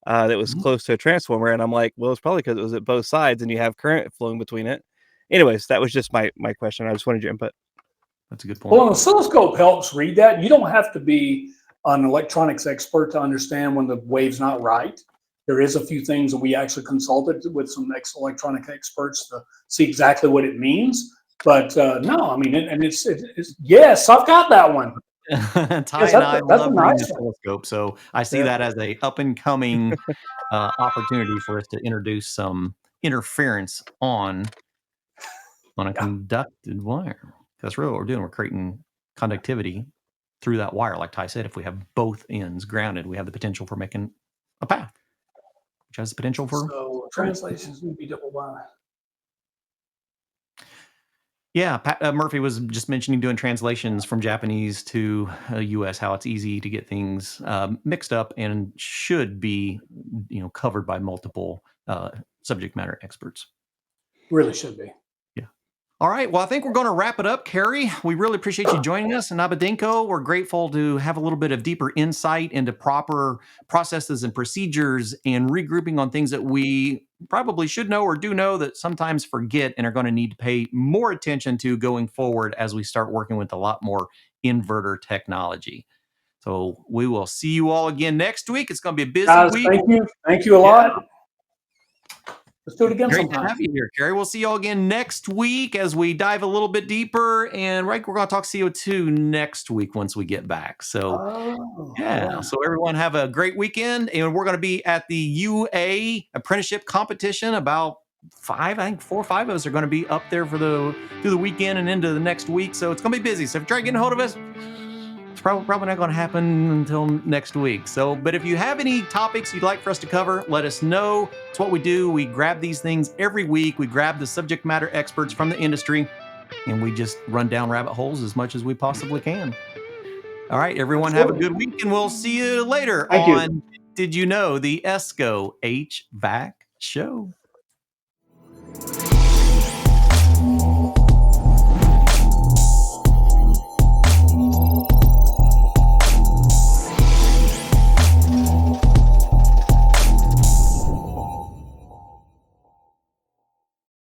that was close to a transformer, and I'm like, well, it's probably because it was at both sides and you have current flowing between it. Anyways, that was just my question. I just wanted your input. That's a good point. Well, an oscilloscope helps read that. You don't have to be an electronics expert to understand when the wave's not right. There is a few things that we actually consulted with some electronic experts to see exactly what it means. But no, I mean, it's yes, I've got that one. Ty and I love the oscilloscope, so I see that as a up and coming opportunity for us to introduce some interference on a conducted wire. That's really what we're doing. We're creating conductivity through that wire. Like Ty said, if we have both ends grounded, we have the potential for making a path, which has the potential for. So translations would be double bind. Yeah, Pat Murphy was just mentioning doing translations from Japanese to US, how it's easy to get things mixed up and should be, covered by multiple subject matter experts. Really should be. Yeah. All right. Well, I think we're going to wrap it up, Kerry. We really appreciate you joining us. Inaba Denko, we're grateful to have a little bit of deeper insight into proper processes and procedures and regrouping on things that we probably should know or do know that sometimes forget and are going to need to pay more attention to going forward as we start working with a lot more inverter technology. So we will see you all again next week. It's going to be a busy week. Thank you. Thank you a lot. Let's do it again Great sometime. to have you here, Kerry. We'll see you all again next week as we dive a little bit deeper. And we're going to talk CO2 next week once we get back. So, So everyone have a great weekend. And we're going to be at the UA apprenticeship competition. About 4 or 5 of us are going to be up there through the weekend and into the next week. So it's going to be busy. So if you try to get a hold of us, probably not going to happen until next week. So, but if you have any topics you'd like for us to cover, let us know. It's what we do. We grab these things every week. We grab the subject matter experts from the industry, and we just run down rabbit holes as much as we possibly can. All right, everyone, have a good week, and we'll see you later on Did You Know, the ESCO HVAC show.